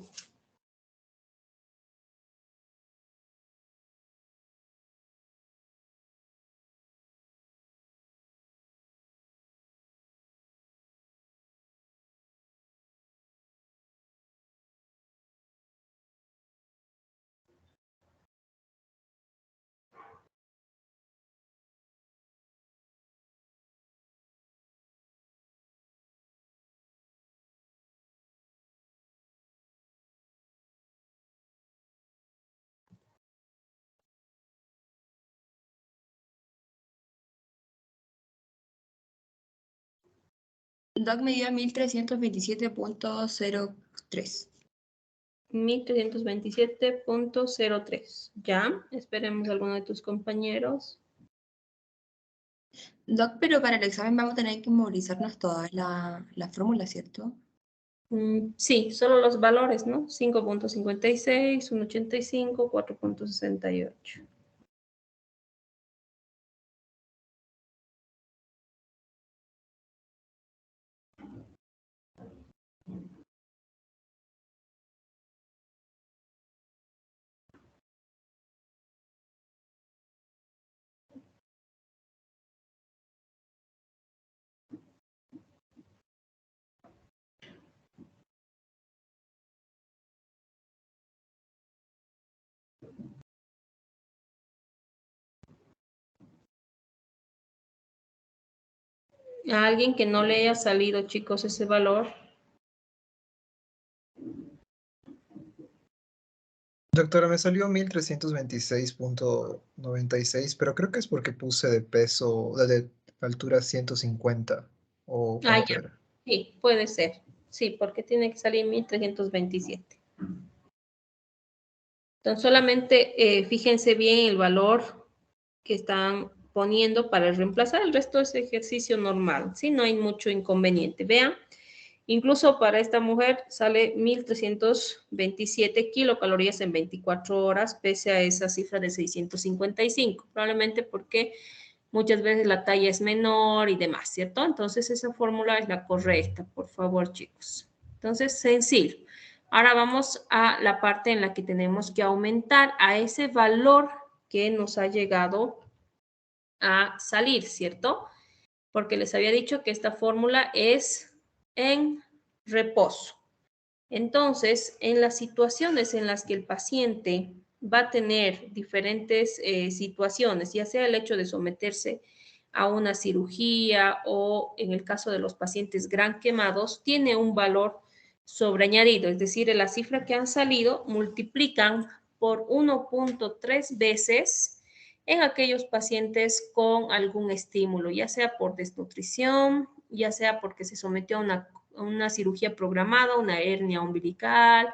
Doc me dio 1327.03. 1327.03. Ya, esperemos a alguno de tus compañeros. Doc, pero para el examen vamos a tener que memorizarnos todas las fórmulas, ¿cierto? Sí, solo los valores, ¿no? 5.56, 1.85, 4.68. A alguien que no le haya salido, chicos, ese valor. Doctora, me salió 1326.96, pero creo que es porque puse de peso, de altura 150. ¿O Ah, cuánto ya. era? Sí, puede ser. Sí, porque tiene que salir 1327. Entonces, solamente fíjense bien el valor que están poniendo para reemplazar. El resto es ejercicio normal, ¿sí? No hay mucho inconveniente. Vean, incluso para esta mujer sale 1327 kilocalorías en 24 horas, pese a esa cifra de 655. Probablemente porque muchas veces la talla es menor y demás, ¿cierto? Entonces, esa fórmula es la correcta, por favor, chicos. Entonces, sencillo. Ahora vamos a la parte en la que tenemos que aumentar a ese valor que nos ha llegado a salir, ¿cierto? Porque les había dicho que esta fórmula es en reposo. Entonces, en las situaciones en las que el paciente va a tener diferentes situaciones, ya sea el hecho de someterse a una cirugía o en el caso de los pacientes gran quemados, tiene un valor sobreañadido, es decir, la cifra que han salido multiplican por 1.3 veces en aquellos pacientes con algún estímulo, ya sea por desnutrición, ya sea porque se sometió a una cirugía programada, una hernia umbilical,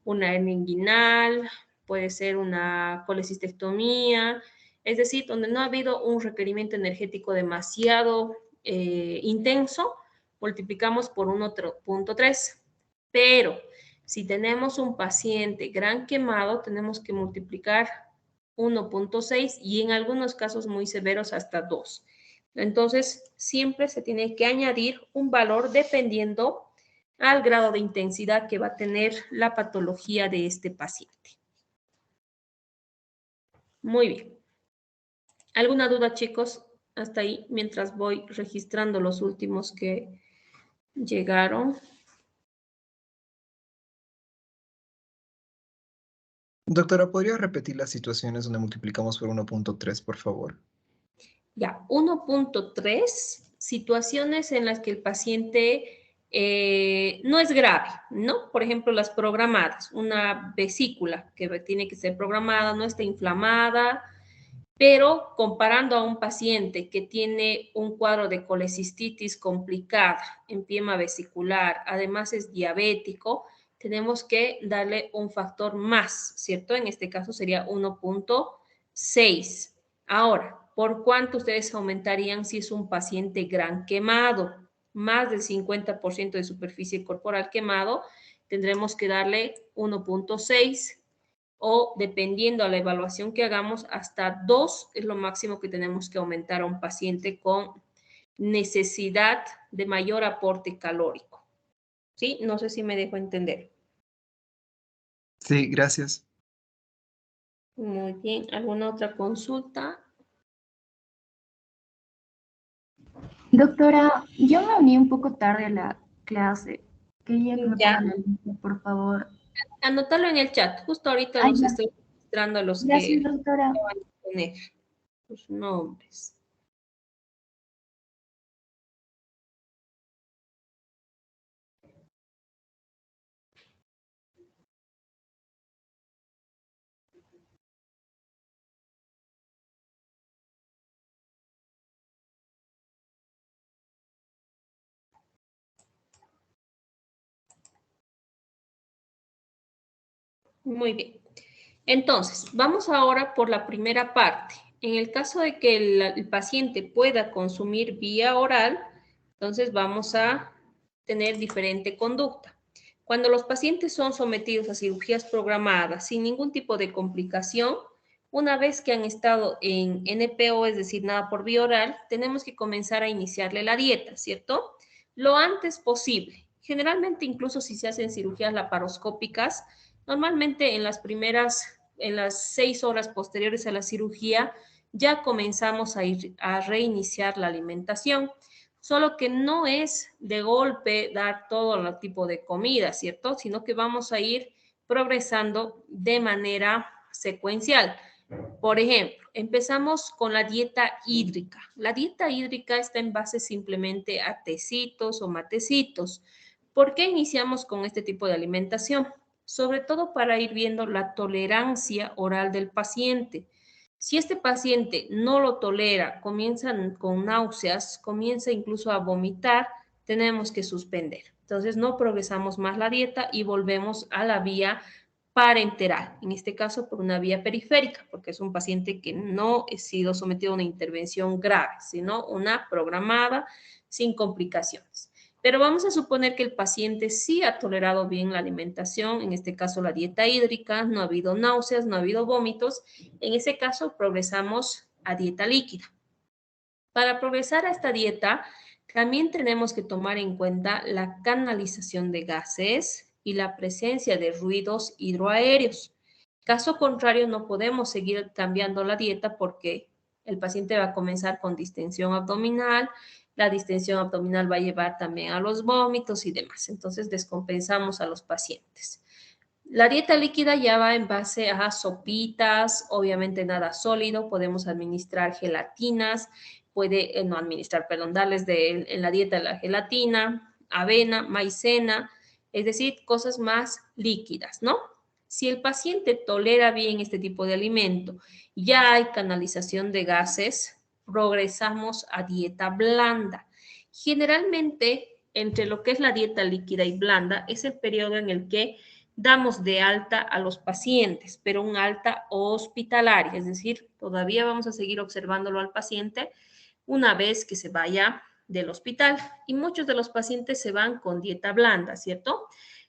una hernia inguinal, puede ser una colecistectomía, es decir, donde no ha habido un requerimiento energético demasiado intenso, multiplicamos por 1.3. Pero si tenemos un paciente gran quemado, tenemos que multiplicar 1.6 y en algunos casos muy severos hasta 2. Entonces, siempre se tiene que añadir un valor dependiendo al grado de intensidad que va a tener la patología de este paciente. Muy bien. ¿Alguna duda, chicos? Hasta ahí, mientras voy registrando los últimos que llegaron. Doctora, ¿podría repetir las situaciones donde multiplicamos por 1.3, por favor? Ya, 1.3, situaciones en las que el paciente no es grave, ¿no? Por ejemplo, las programadas, una vesícula que tiene que ser programada, no está inflamada, pero comparando a un paciente que tiene un cuadro de colecistitis complicada, empiema vesicular, además es diabético, tenemos que darle un factor más, ¿cierto? En este caso sería 1.6. Ahora, ¿por cuánto ustedes aumentarían si es un paciente gran quemado? Más del 50% de superficie corporal quemado, tendremos que darle 1.6 o dependiendo a la evaluación que hagamos, hasta 2 es lo máximo que tenemos que aumentar a un paciente con necesidad de mayor aporte calórico. ¿Sí? No sé si me dejo entender. Sí, gracias. Muy bien. ¿Alguna otra consulta? Doctora, yo me uní un poco tarde a la clase. Quería que me Ya. pongan la lista, por favor. Anótalo en el chat. Justo ahorita Ah, los ya. estoy registrando a los Gracias, que doctora. van a poner sus nombres. Muy bien. Entonces, vamos ahora por la primera parte. En el caso de que el paciente pueda consumir vía oral, entonces vamos a tener diferente conducta. Cuando los pacientes son sometidos a cirugías programadas sin ningún tipo de complicación, una vez que han estado en NPO, es decir, nada por vía oral, tenemos que comenzar a iniciarle la dieta, ¿cierto? Lo antes posible. Generalmente, incluso si se hacen cirugías laparoscópicas, normalmente en las 6 horas posteriores a la cirugía, ya comenzamos a reiniciar la alimentación. Solo que no es de golpe dar todo el tipo de comida, ¿cierto? Sino que vamos a ir progresando de manera secuencial. Por ejemplo, empezamos con la dieta hídrica. La dieta hídrica está en base simplemente a tecitos o matecitos. ¿Por qué iniciamos con este tipo de alimentación? Sobre todo para ir viendo la tolerancia oral del paciente. Si este paciente no lo tolera, comienza con náuseas, comienza incluso a vomitar, tenemos que suspender. Entonces no progresamos más la dieta y volvemos a la vía parenteral, en este caso por una vía periférica, porque es un paciente que no ha sido sometido a una intervención grave, sino una programada sin complicaciones. Pero vamos a suponer que el paciente sí ha tolerado bien la alimentación, en este caso la dieta hídrica, no ha habido náuseas, no ha habido vómitos. En ese caso progresamos a dieta líquida. Para progresar a esta dieta, también tenemos que tomar en cuenta la canalización de gases y la presencia de ruidos hidroaéreos. Caso contrario, no podemos seguir cambiando la dieta porque el paciente va a comenzar con distensión abdominal. La distensión abdominal va a llevar también a los vómitos y demás. Entonces, descompensamos a los pacientes. La dieta líquida ya va en base a sopitas, obviamente nada sólido. Podemos administrar gelatinas, darles en la dieta la gelatina, avena, maicena, es decir, cosas más líquidas, ¿no? Si el paciente tolera bien este tipo de alimento, ya hay canalización de gases, progresamos a dieta blanda. Generalmente, entre lo que es la dieta líquida y blanda, es el periodo en el que damos de alta a los pacientes, pero un alta hospitalaria, es decir, todavía vamos a seguir observándolo al paciente una vez que se vaya del hospital. Y muchos de los pacientes se van con dieta blanda, ¿cierto?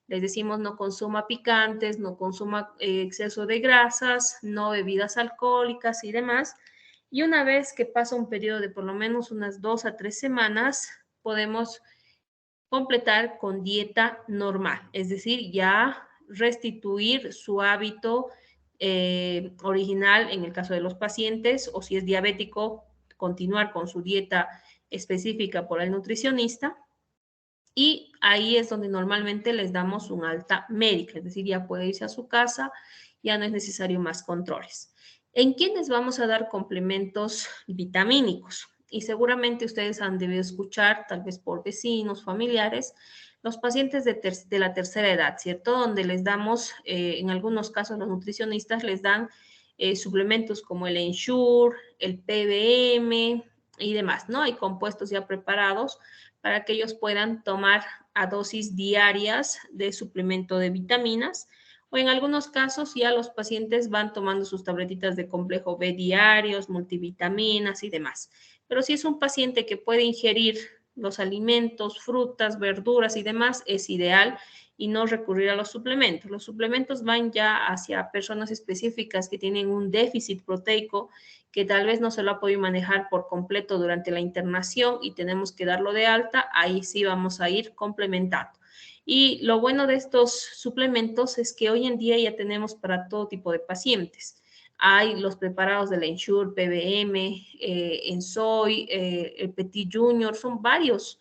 Les decimos no consuma picantes, no consuma exceso de grasas, no bebidas alcohólicas y demás. Y una vez que pasa un periodo de por lo menos unas 2 a 3 semanas, podemos completar con dieta normal, es decir, ya restituir su hábito original en el caso de los pacientes, o si es diabético, continuar con su dieta específica por el nutricionista. Y ahí es donde normalmente les damos un alta médica, es decir, ya puede irse a su casa, ya no es necesario más controles. ¿En quiénes vamos a dar complementos vitamínicos? Y seguramente ustedes han debido escuchar, tal vez por vecinos, familiares, los pacientes de la tercera edad, ¿cierto? Donde les damos, en algunos casos los nutricionistas les dan suplementos como el Ensure, el PBM y demás, ¿no? Hay compuestos ya preparados para que ellos puedan tomar a dosis diarias de suplemento de vitaminas, o en algunos casos ya los pacientes van tomando sus tabletitas de complejo B diarios, multivitaminas y demás. Pero si es un paciente que puede ingerir los alimentos, frutas, verduras y demás, es ideal y no recurrir a los suplementos. Los suplementos van ya hacia personas específicas que tienen un déficit proteico que tal vez no se lo ha podido manejar por completo durante la internación y tenemos que darlo de alta. Ahí sí vamos a ir complementando. Y lo bueno de estos suplementos es que hoy en día ya tenemos para todo tipo de pacientes. Hay los preparados de la Ensure, PBM, Ensoy, el Petit Junior, son varios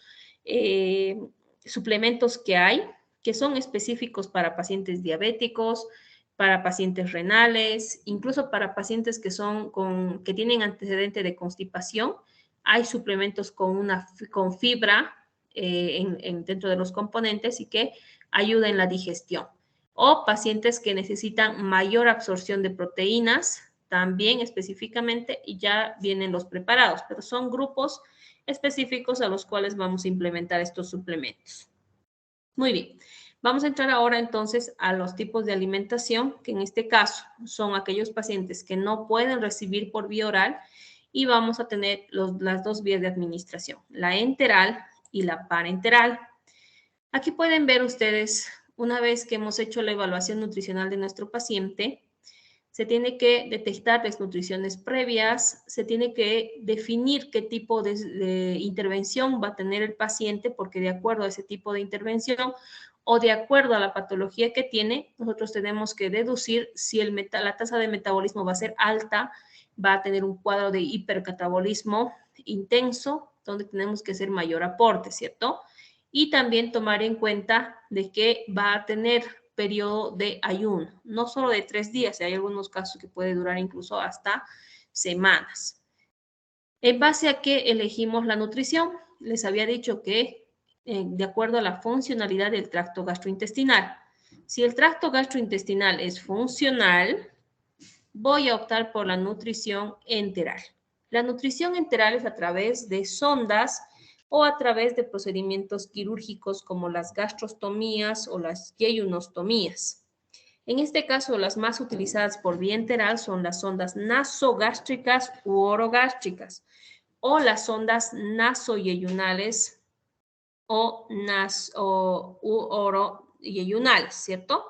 suplementos que hay que son específicos para pacientes diabéticos, para pacientes renales, incluso para pacientes que tienen antecedente de constipación. Hay suplementos con fibra dentro de los componentes y que ayuda en la digestión. O pacientes que necesitan mayor absorción de proteínas, también específicamente, y ya vienen los preparados, pero son grupos específicos a los cuales vamos a implementar estos suplementos. Muy bien. Vamos a entrar ahora entonces a los tipos de alimentación, que en este caso son aquellos pacientes que no pueden recibir por vía oral, y vamos a tener las dos vías de administración, la enteral y la parenteral. Aquí pueden ver ustedes, una vez que hemos hecho la evaluación nutricional de nuestro paciente, se tiene que detectar desnutriciones previas, se tiene que definir qué tipo de intervención va a tener el paciente, porque de acuerdo a ese tipo de intervención o de acuerdo a la patología que tiene, nosotros tenemos que deducir si la tasa de metabolismo va a ser alta, va a tener un cuadro de hipercatabolismo intenso, donde tenemos que hacer mayor aporte, ¿cierto? Y también tomar en cuenta de que va a tener periodo de ayuno, no solo de 3 días, hay algunos casos que puede durar incluso hasta semanas. En base a qué elegimos la nutrición, les había dicho que de acuerdo a la funcionalidad del tracto gastrointestinal. Si el tracto gastrointestinal es funcional, voy a optar por la nutrición enteral. La nutrición enteral es a través de sondas o a través de procedimientos quirúrgicos como las gastrostomías o las yeyunostomías. En este caso, las más utilizadas por vía enteral son las sondas nasogástricas u orogástricas o las sondas nasoyeyunales o oroyeyunales, ¿cierto?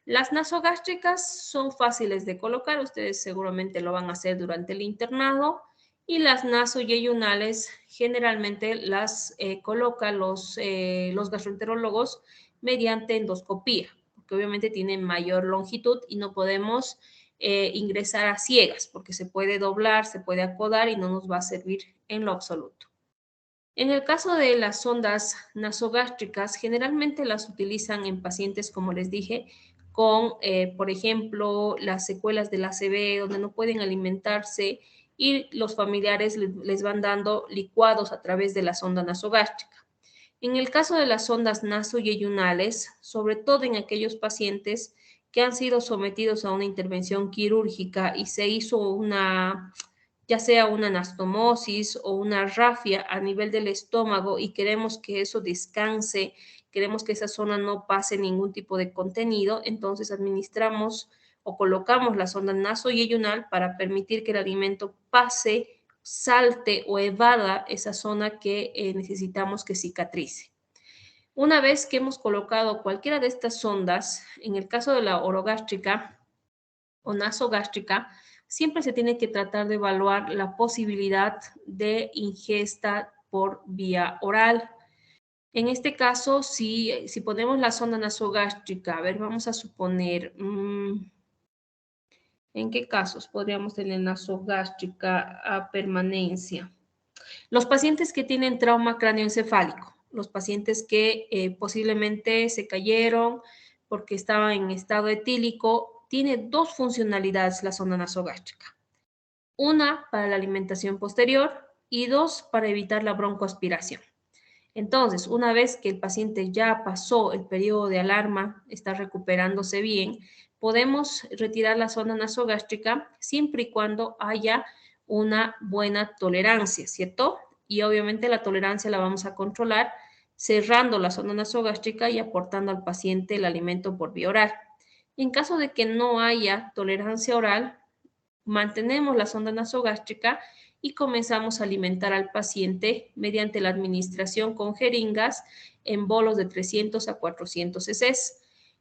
Las nasogástricas son fáciles de colocar, ustedes seguramente lo van a hacer durante el internado, y las nasoyeyunales generalmente las colocan los gastroenterólogos mediante endoscopía, porque obviamente tienen mayor longitud y no podemos ingresar a ciegas, porque se puede doblar, se puede acodar y no nos va a servir en lo absoluto. En el caso de las sondas nasogástricas, generalmente las utilizan en pacientes, como les dije, con, por ejemplo, las secuelas del ACV, donde no pueden alimentarse y los familiares les van dando licuados a través de la sonda nasogástrica. En el caso de las sondas nasoyeyunales, sobre todo en aquellos pacientes que han sido sometidos a una intervención quirúrgica y se hizo ya sea una anastomosis o una rafia a nivel del estómago y queremos que eso descanse, queremos que esa zona no pase ningún tipo de contenido, entonces administramos o colocamos la sonda nasoyeyunal para permitir que el alimento pase, salte o evada esa zona que necesitamos que cicatrice. Una vez que hemos colocado cualquiera de estas sondas, en el caso de la orogástrica o nasogástrica, siempre se tiene que tratar de evaluar la posibilidad de ingesta por vía oral. En este caso, si ponemos la sonda nasogástrica, a ver, vamos a suponer, ¿en qué casos podríamos tener nasogástrica a permanencia? Los pacientes que tienen trauma cráneoencefálico, los pacientes que posiblemente se cayeron porque estaban en estado etílico, tiene dos funcionalidades la sonda nasogástrica. Una para la alimentación posterior y dos para evitar la broncoaspiración. Entonces, una vez que el paciente ya pasó el periodo de alarma, está recuperándose bien, podemos retirar la sonda nasogástrica siempre y cuando haya una buena tolerancia, ¿cierto? Y obviamente la tolerancia la vamos a controlar cerrando la sonda nasogástrica y aportando al paciente el alimento por vía oral. En caso de que no haya tolerancia oral, mantenemos la sonda nasogástrica y comenzamos a alimentar al paciente mediante la administración con jeringas en bolos de 300 a 400 cc.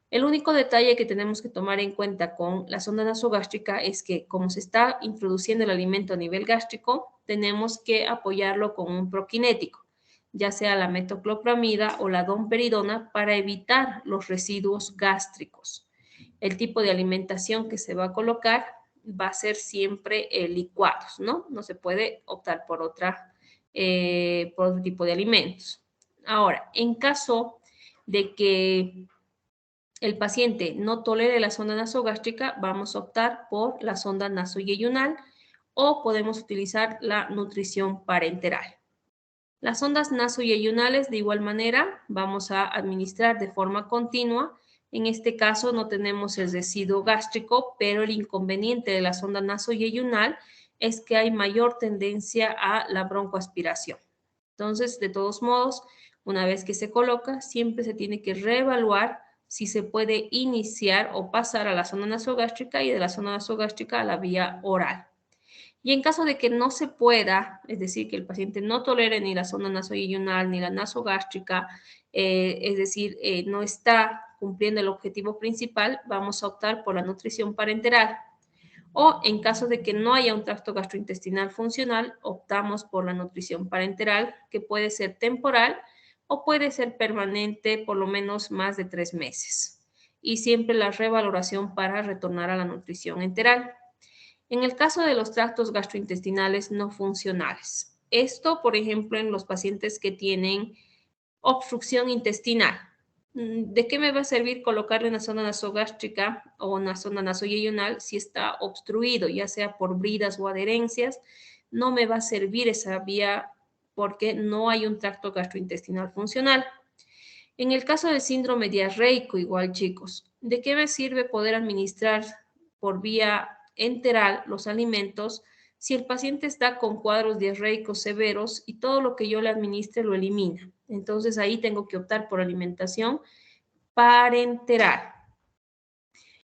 El único detalle que tenemos que tomar en cuenta con la sonda nasogástrica es que como se está introduciendo el alimento a nivel gástrico, tenemos que apoyarlo con un prokinético, ya sea la metoclopramida o la domperidona, para evitar los residuos gástricos. El tipo de alimentación que se va a colocar va a ser siempre licuados, ¿no? No se puede optar por otro tipo de alimentos. Ahora, en caso de que el paciente no tolere la sonda nasogástrica, vamos a optar por la sonda nasoyeyunal o podemos utilizar la nutrición parenteral. Las sondas nasoyeyunales, de igual manera, vamos a administrar de forma continua. En este caso no tenemos el residuo gástrico, pero el inconveniente de la sonda nasoyeyunal es que hay mayor tendencia a la broncoaspiración. Entonces, de todos modos, una vez que se coloca, siempre se tiene que reevaluar si se puede iniciar o pasar a la zona nasogástrica y de la zona nasogástrica a la vía oral. Y en caso de que no se pueda, es decir, que el paciente no tolere ni la zona nasoyeyunal ni la nasogástrica, es decir, no está cumpliendo el objetivo principal, vamos a optar por la nutrición parenteral. O en caso de que no haya un tracto gastrointestinal funcional, optamos por la nutrición parenteral, que puede ser temporal o puede ser permanente por lo menos más de 3 meses. Y siempre la revaloración para retornar a la nutrición enteral. En el caso de los tractos gastrointestinales no funcionales, esto, por ejemplo, en los pacientes que tienen obstrucción intestinal, ¿de qué me va a servir colocarle una zona nasogástrica o una zona nasoyeyunal si está obstruido, ya sea por bridas o adherencias? No me va a servir esa vía porque no hay un tracto gastrointestinal funcional. En el caso del síndrome diarreico, igual, chicos, ¿de qué me sirve poder administrar por vía enteral los alimentos si el paciente está con cuadros diarreicos severos y todo lo que yo le administre lo elimina? Entonces ahí tengo que optar por alimentación parenteral.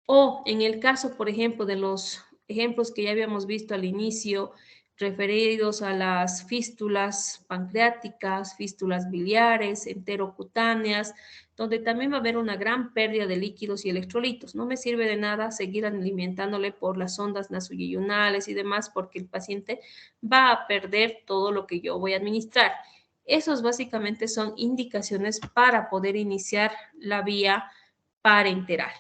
O en el caso, por ejemplo, de los ejemplos que ya habíamos visto al inicio, referidos a las fístulas pancreáticas, fístulas biliares, enterocutáneas, donde también va a haber una gran pérdida de líquidos y electrolitos. No me sirve de nada seguir alimentándole por las sondas nasoyeyunales y demás, porque el paciente va a perder todo lo que yo voy a administrar. Esos básicamente son indicaciones para poder iniciar la vía parenteral.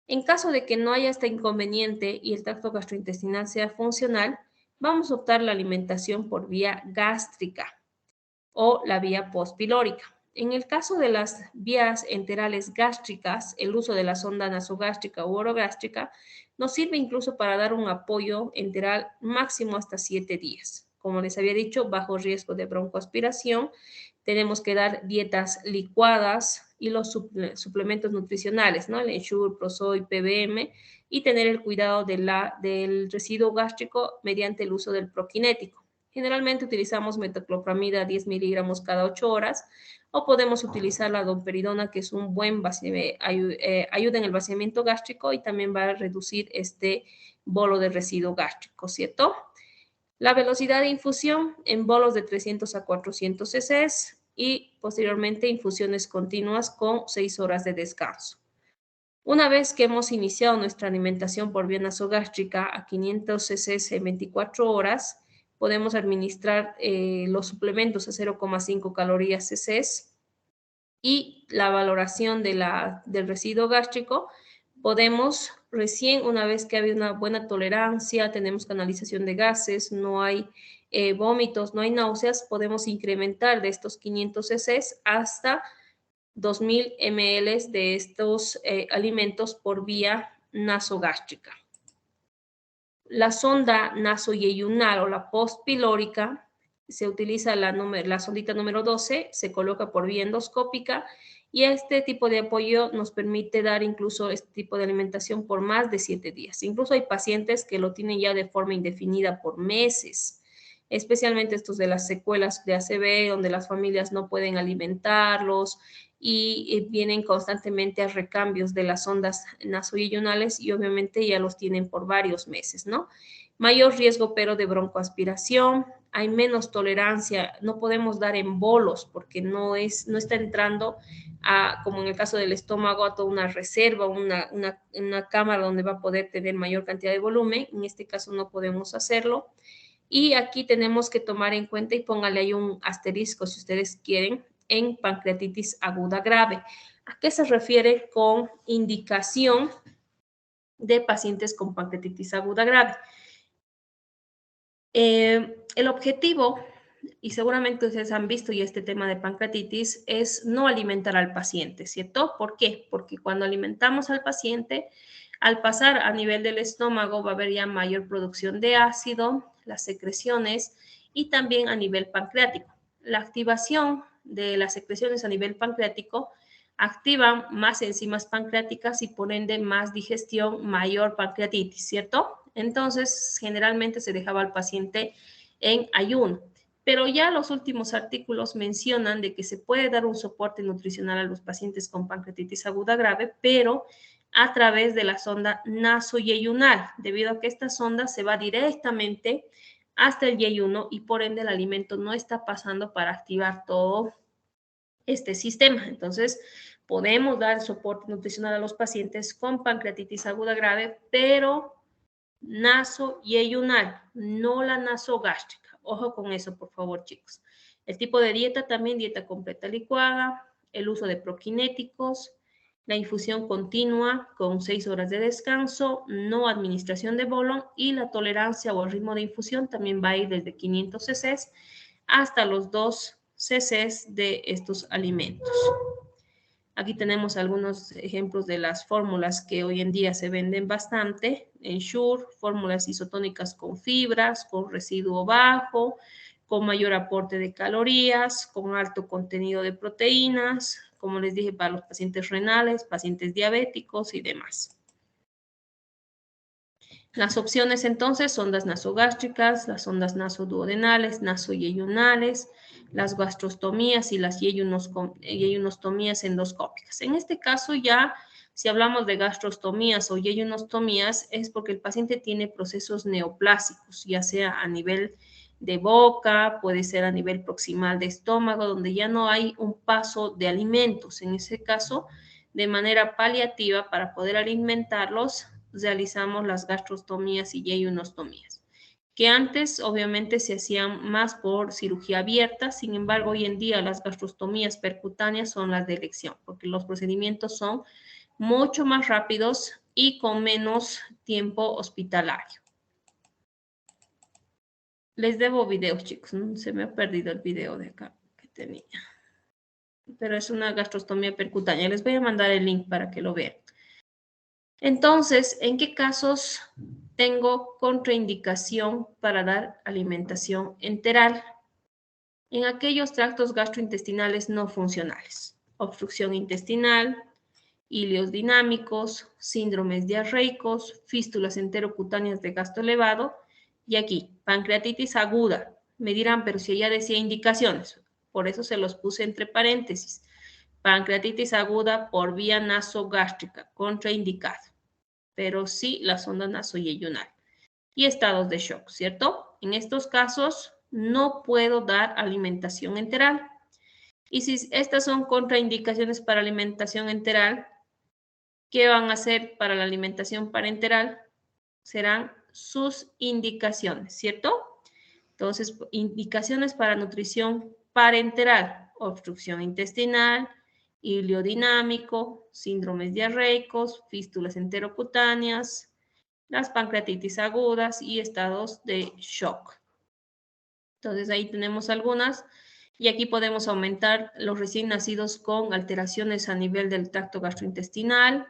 En caso de que no haya este inconveniente y el tracto gastrointestinal sea funcional, vamos a optar la alimentación por vía gástrica o la vía postpilórica. En el caso de las vías enterales gástricas, el uso de la sonda nasogástrica u orogástrica nos sirve incluso para dar un apoyo enteral máximo hasta 7 días. Como les había dicho, bajo riesgo de broncoaspiración, tenemos que dar dietas licuadas y los suplementos nutricionales, ¿no? El Ensure, Prosoy, PBM, y tener el cuidado del residuo gástrico mediante el uso del prokinético. Generalmente utilizamos metoclopramida 10 miligramos cada 8 horas, o podemos utilizar la domperidona, que es un buen ayuda en el vaciamiento gástrico y también va a reducir este bolo de residuo gástrico, ¿cierto? La velocidad de infusión en bolos de 300 a 400 cc y posteriormente infusiones continuas con 6 horas de descanso. Una vez que hemos iniciado nuestra alimentación por vía nasogástrica a 500 cc en 24 horas, podemos administrar los suplementos a 0,5 calorías cc y la valoración del residuo gástrico. Podemos recién, una vez que había una buena tolerancia, tenemos canalización de gases, no hay vómitos, no hay náuseas, podemos incrementar de estos 500 cc hasta 2000 ml de estos alimentos por vía nasogástrica. La sonda nasoyeyunal o la postpilórica, se utiliza la sondita número 12, se coloca por vía endoscópica y este tipo de apoyo nos permite dar incluso este tipo de alimentación por más de 7 días. Incluso hay pacientes que lo tienen ya de forma indefinida por meses, especialmente estos de las secuelas de ACV, donde las familias no pueden alimentarlos y vienen constantemente a recambios de las sondas nasoyeyunales y obviamente ya los tienen por varios meses, ¿no? Mayor riesgo, pero, de broncoaspiración, hay menos tolerancia, no podemos dar en bolos porque no está entrando como en el caso del estómago, a toda una reserva, una cámara donde va a poder tener mayor cantidad de volumen. En este caso no podemos hacerlo. Y aquí tenemos que tomar en cuenta, y póngale ahí un asterisco si ustedes quieren, en pancreatitis aguda grave. ¿A qué se refiere con indicación de pacientes con pancreatitis aguda grave? El objetivo, y seguramente ustedes han visto ya este tema de pancreatitis, es no alimentar al paciente, ¿cierto? ¿Por qué? Porque cuando alimentamos al paciente, al pasar a nivel del estómago va a haber ya mayor producción de ácido, las secreciones y también a nivel pancreático. La activación de las secreciones a nivel pancreático activan más enzimas pancreáticas y por ende más digestión, mayor pancreatitis, ¿cierto? Entonces, generalmente se dejaba al paciente en ayuno. Pero ya los últimos artículos mencionan de que se puede dar un soporte nutricional a los pacientes con pancreatitis aguda grave, pero a través de la sonda nasoyeyunal, debido a que esta sonda se va directamente hasta el yeyuno y por ende el alimento no está pasando para activar todo este sistema. Entonces, podemos dar soporte nutricional a los pacientes con pancreatitis aguda grave, pero nasoyeyunal, no la nasogástrica. Ojo con eso, por favor, chicos. El tipo de dieta también, dieta completa licuada, el uso de prokinéticos, la infusión continua con 6 horas de descanso, no administración de bolón y la tolerancia o el ritmo de infusión también va a ir desde 500 cc hasta los 2 cc de estos alimentos. Aquí tenemos algunos ejemplos de las fórmulas que hoy en día se venden bastante. Ensure, fórmulas isotónicas con fibras, con residuo bajo, con mayor aporte de calorías, con alto contenido de proteínas, como les dije, para los pacientes renales, pacientes diabéticos y demás. Las opciones entonces, sondas nasogástricas, las sondas nasoduodenales, nasoyeyunales, las gastrostomías y las yeyunostomías endoscópicas. En este caso ya, si hablamos de gastrostomías o yeyunostomías, es porque el paciente tiene procesos neoplásicos, ya sea a nivel de boca, puede ser a nivel proximal de estómago, donde ya no hay un paso de alimentos. En ese caso, de manera paliativa, para poder alimentarlos, realizamos las gastrostomías y yeyunostomías, que antes obviamente se hacían más por cirugía abierta. Sin embargo, hoy en día las gastrostomías percutáneas son las de elección, porque los procedimientos son mucho más rápidos y con menos tiempo hospitalario. Les debo videos, chicos, se me ha perdido el video de acá que tenía, pero es una gastrostomía percutánea. Les voy a mandar el link para que lo vean. Entonces, ¿en qué casos tengo contraindicación para dar alimentación enteral? En aquellos tractos gastrointestinales no funcionales, obstrucción intestinal, hilios dinámicos, síndromes diarreicos, fístulas enterocutáneas de gasto elevado, y aquí, pancreatitis aguda. Me dirán, pero si ella decía indicaciones, por eso se los puse entre paréntesis. Pancreatitis aguda por vía nasogástrica, contraindicado, pero sí la sonda nasoyeyunal. Y estados de shock, ¿cierto? En estos casos no puedo dar alimentación enteral. Y si estas son contraindicaciones para alimentación enteral, ¿qué van a hacer para la alimentación parenteral? Serán sus indicaciones, ¿cierto? Entonces, indicaciones para nutrición parenteral: obstrucción intestinal, hilio dinámico, síndromes diarreicos, fístulas enterocutáneas, las pancreatitis agudas y estados de shock. Entonces, ahí tenemos algunas. Y aquí podemos aumentar los recién nacidos con alteraciones a nivel del tracto gastrointestinal.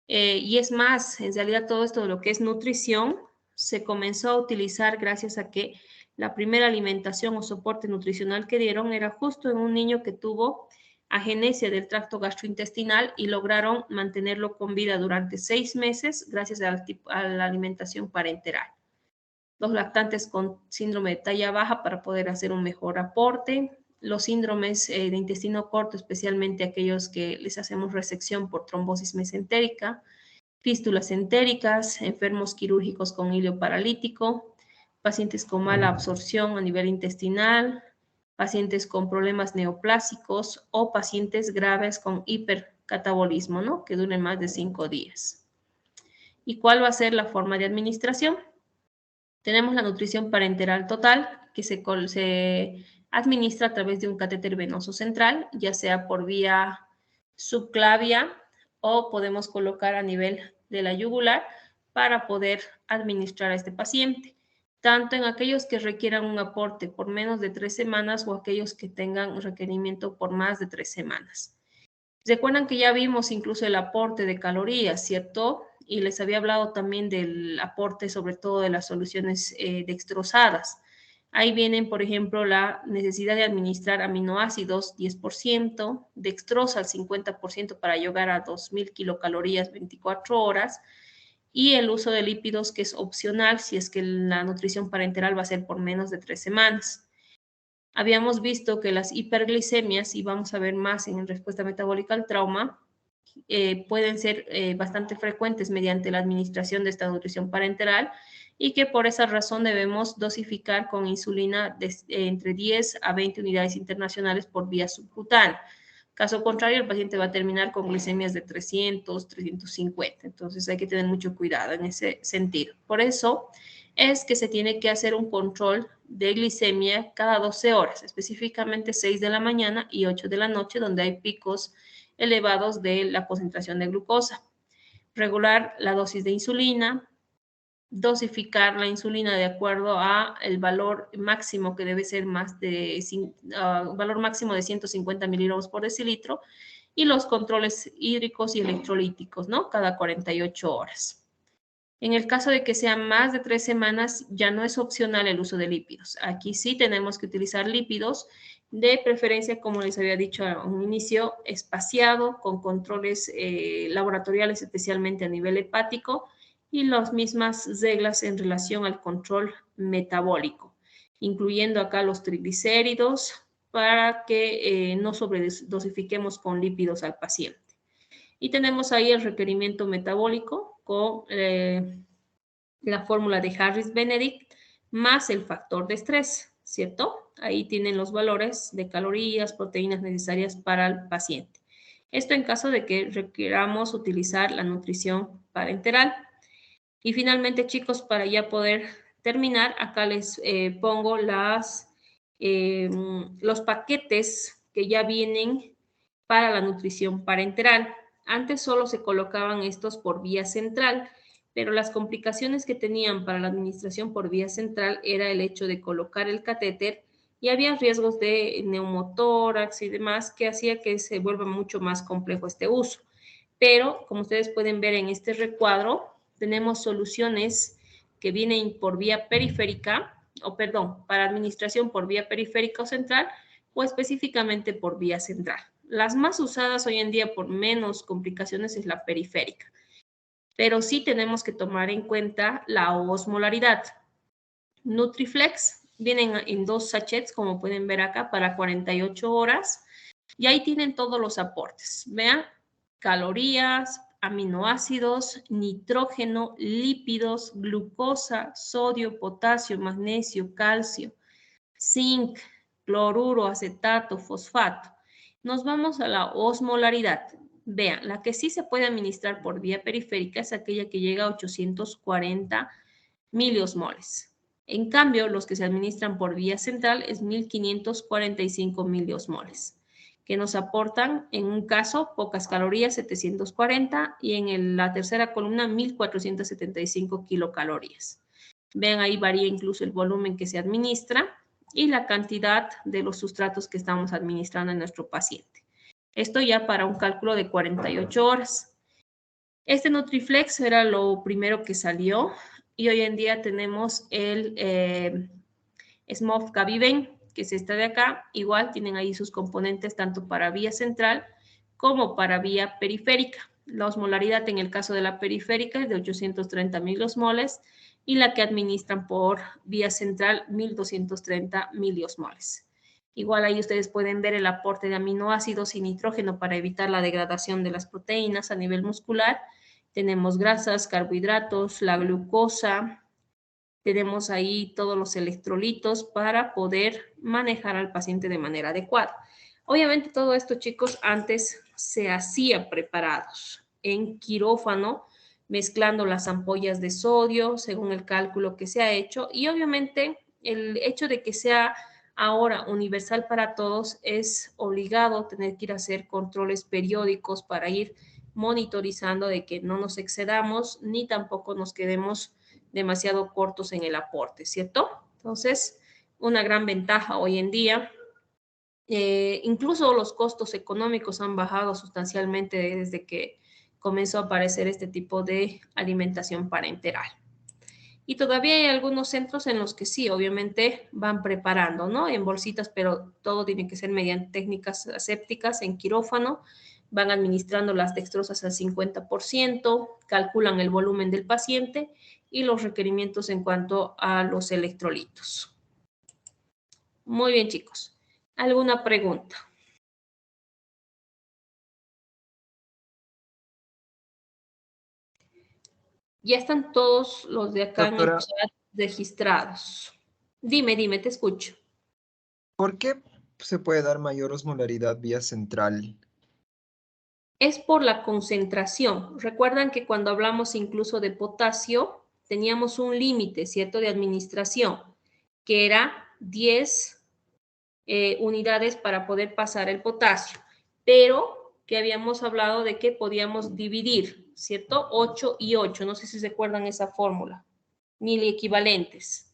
Y es más, en realidad todo esto de lo que es nutrición se comenzó a utilizar gracias a que la primera alimentación o soporte nutricional que dieron era justo en un niño que tuvo agenesia del tracto gastrointestinal y lograron mantenerlo con vida durante 6 meses gracias a la alimentación parenteral. Los lactantes con síndrome de talla baja para poder hacer un mejor aporte. Los síndromes de intestino corto, especialmente aquellos que les hacemos resección por trombosis mesentérica, fístulas entéricas, enfermos quirúrgicos con hilo paralítico, pacientes con mala absorción a nivel intestinal, pacientes con problemas neoplásicos o pacientes graves con hipercatabolismo, ¿no? Que duren más de 5 días. ¿Y cuál va a ser la forma de administración? Tenemos la nutrición parenteral total, que se administra a través de un catéter venoso central, ya sea por vía subclavia o podemos colocar a nivel de la yugular para poder administrar a este paciente, tanto en aquellos que requieran un aporte por menos de 3 semanas o aquellos que tengan un requerimiento por más de 3 semanas. Recuerdan que ya vimos incluso el aporte de calorías, ¿cierto? Y les había hablado también del aporte, sobre todo de las soluciones dextrosadas. Ahí vienen, por ejemplo, la necesidad de administrar aminoácidos 10%, dextrosa al 50% para llegar a 2.000 kilocalorías 24 horas, y el uso de lípidos, que es opcional si es que la nutrición parenteral va a ser por menos de 3 semanas. habíamos visto que las hiperglicemias, y vamos a ver más en respuesta metabólica al trauma, pueden ser bastante frecuentes mediante la administración de esta nutrición parenteral y que por esa razón debemos dosificar con insulina entre 10 a 20 unidades internacionales por vía subcutánea. Caso contrario, el paciente va a terminar con glicemias de 300, 350. Entonces hay que tener mucho cuidado en ese sentido. Por eso es que se tiene que hacer un control de glicemia cada 12 horas, específicamente 6 de la mañana y 8 de la noche, donde hay picos elevados de la concentración de glucosa. Regular la dosis de insulina, dosificar la insulina de acuerdo a el valor máximo que debe ser valor máximo de 150 miligramos por decilitro y los controles hídricos y electrolíticos, ¿no? Cada 48 horas. En el caso de que sean más de 3 semanas, ya no es opcional el uso de lípidos. Aquí sí tenemos que utilizar lípidos, de preferencia, como les había dicho a un inicio, espaciado, con controles laboratoriales, especialmente a nivel hepático, y las mismas reglas en relación al control metabólico, incluyendo acá los triglicéridos, para que no sobredosifiquemos con lípidos al paciente. Y tenemos ahí el requerimiento metabólico con la fórmula de Harris-Benedict más el factor de estrés, ¿cierto? Ahí tienen los valores de calorías, proteínas necesarias para el paciente. Esto en caso de que requiramos utilizar la nutrición parenteral. Y finalmente, chicos, para ya poder terminar, acá les pongo los paquetes que ya vienen para la nutrición parenteral. Antes solo se colocaban estos por vía central, pero las complicaciones que tenían para la administración por vía central era el hecho de colocar el catéter y había riesgos de neumotórax y demás que hacía que se vuelva mucho más complejo este uso. Pero, como ustedes pueden ver en este recuadro, tenemos soluciones que vienen por vía periférica, para administración por vía periférica o central, o específicamente por vía central. Las más usadas hoy en día por menos complicaciones es la periférica, pero sí tenemos que tomar en cuenta la osmolaridad. Nutriflex vienen en 2 sachets, como pueden ver acá, para 48 horas, y ahí tienen todos los aportes. Vean, calorías, aminoácidos, nitrógeno, lípidos, glucosa, sodio, potasio, magnesio, calcio, zinc, cloruro, acetato, fosfato. Nos vamos a la osmolaridad. Vean, la que sí se puede administrar por vía periférica es aquella que llega a 840 miliosmoles. En cambio, los que se administran por vía central es 1545 miliosmoles, que nos aportan, en un caso, pocas calorías, 740, y en la tercera columna, 1475 kilocalorías. Vean, ahí varía incluso el volumen que se administra y la cantidad de los sustratos que estamos administrando a nuestro paciente. Esto ya para un cálculo de 48 horas. Este Nutriflex era lo primero que salió y hoy en día tenemos el SMOF Gaviven, que es esta de acá. Igual tienen ahí sus componentes tanto para vía central como para vía periférica. La osmolaridad en el caso de la periférica es de 830 miliosmoles y la que administran por vía central 1230 miliosmoles. Igual ahí ustedes pueden ver el aporte de aminoácidos y nitrógeno para evitar la degradación de las proteínas a nivel muscular. Tenemos grasas, carbohidratos, la glucosa. Tenemos ahí todos los electrolitos para poder manejar al paciente de manera adecuada. Obviamente todo esto, chicos, antes se hacía preparados en quirófano, mezclando las ampollas de sodio según el cálculo que se ha hecho. Y obviamente el hecho de que sea ahora universal para todos es obligado tener que ir a hacer controles periódicos para ir monitorizando de que no nos excedamos ni tampoco nos quedemos demasiado cortos en el aporte, ¿cierto? Entonces, una gran ventaja hoy en día. Incluso los costos económicos han bajado sustancialmente desde que comenzó a aparecer este tipo de alimentación parenteral. Y todavía hay algunos centros en los que sí, obviamente van preparando, ¿no? En bolsitas, pero todo tiene que ser mediante técnicas asépticas en quirófano. Van administrando las dextrosas al 50%, calculan el volumen del paciente y los requerimientos en cuanto a los electrolitos. Muy bien, chicos. ¿Alguna pregunta? Ya están todos los de acá en el Doctora. chat registrados. Dime, te escucho. ¿Por qué se puede dar mayor osmolaridad vía central? Es por la concentración. Recuerdan que cuando hablamos incluso de potasio, teníamos un límite, ¿cierto?, de administración, que era 10 unidades para poder pasar el potasio, pero que habíamos hablado de que podíamos dividir, ¿cierto? 8 y 8, no sé si se acuerdan esa fórmula, ni equivalentes.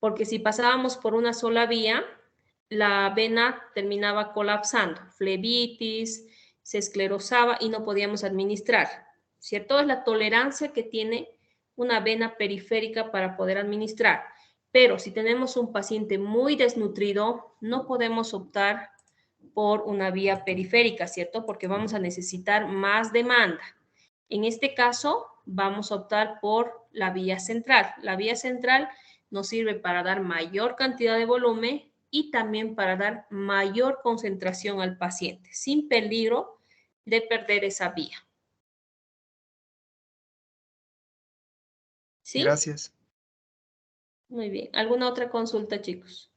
Porque si pasábamos por una sola vía, la vena terminaba colapsando, flebitis, se esclerosaba y no podíamos administrar, ¿cierto? Es la tolerancia que tiene una vena periférica para poder administrar. Pero si tenemos un paciente muy desnutrido, no podemos optar por una vía periférica, ¿cierto? Porque vamos a necesitar más demanda. En este caso, vamos a optar por la vía central. La vía central nos sirve para dar mayor cantidad de volumen y también para dar mayor concentración al paciente, sin peligro de perder esa vía. ¿Sí? Gracias. Muy bien. ¿Alguna otra consulta, chicos?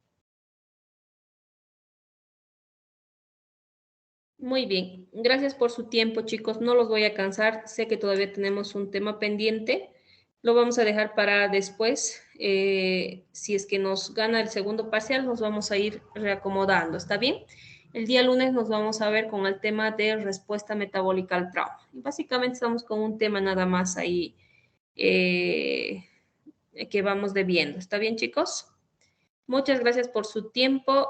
Muy bien. Gracias por su tiempo, chicos. No los voy a cansar. Sé que todavía tenemos un tema pendiente. Lo vamos a dejar para después. Si es que nos gana el segundo parcial, nos vamos a ir reacomodando. ¿Está bien? El día lunes nos vamos a ver con el tema de respuesta metabólica al trauma. Y básicamente estamos con un tema nada más ahí que vamos debiendo. ¿Está bien, chicos? Muchas gracias por su tiempo.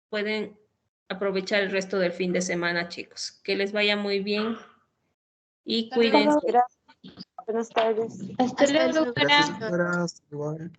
Pueden aprovechar el resto del fin de semana, chicos. Que les vaya muy bien y cuídense. Gracias. Buenas tardes. Hasta luego, doctora. Gracias, doctora. Hasta luego.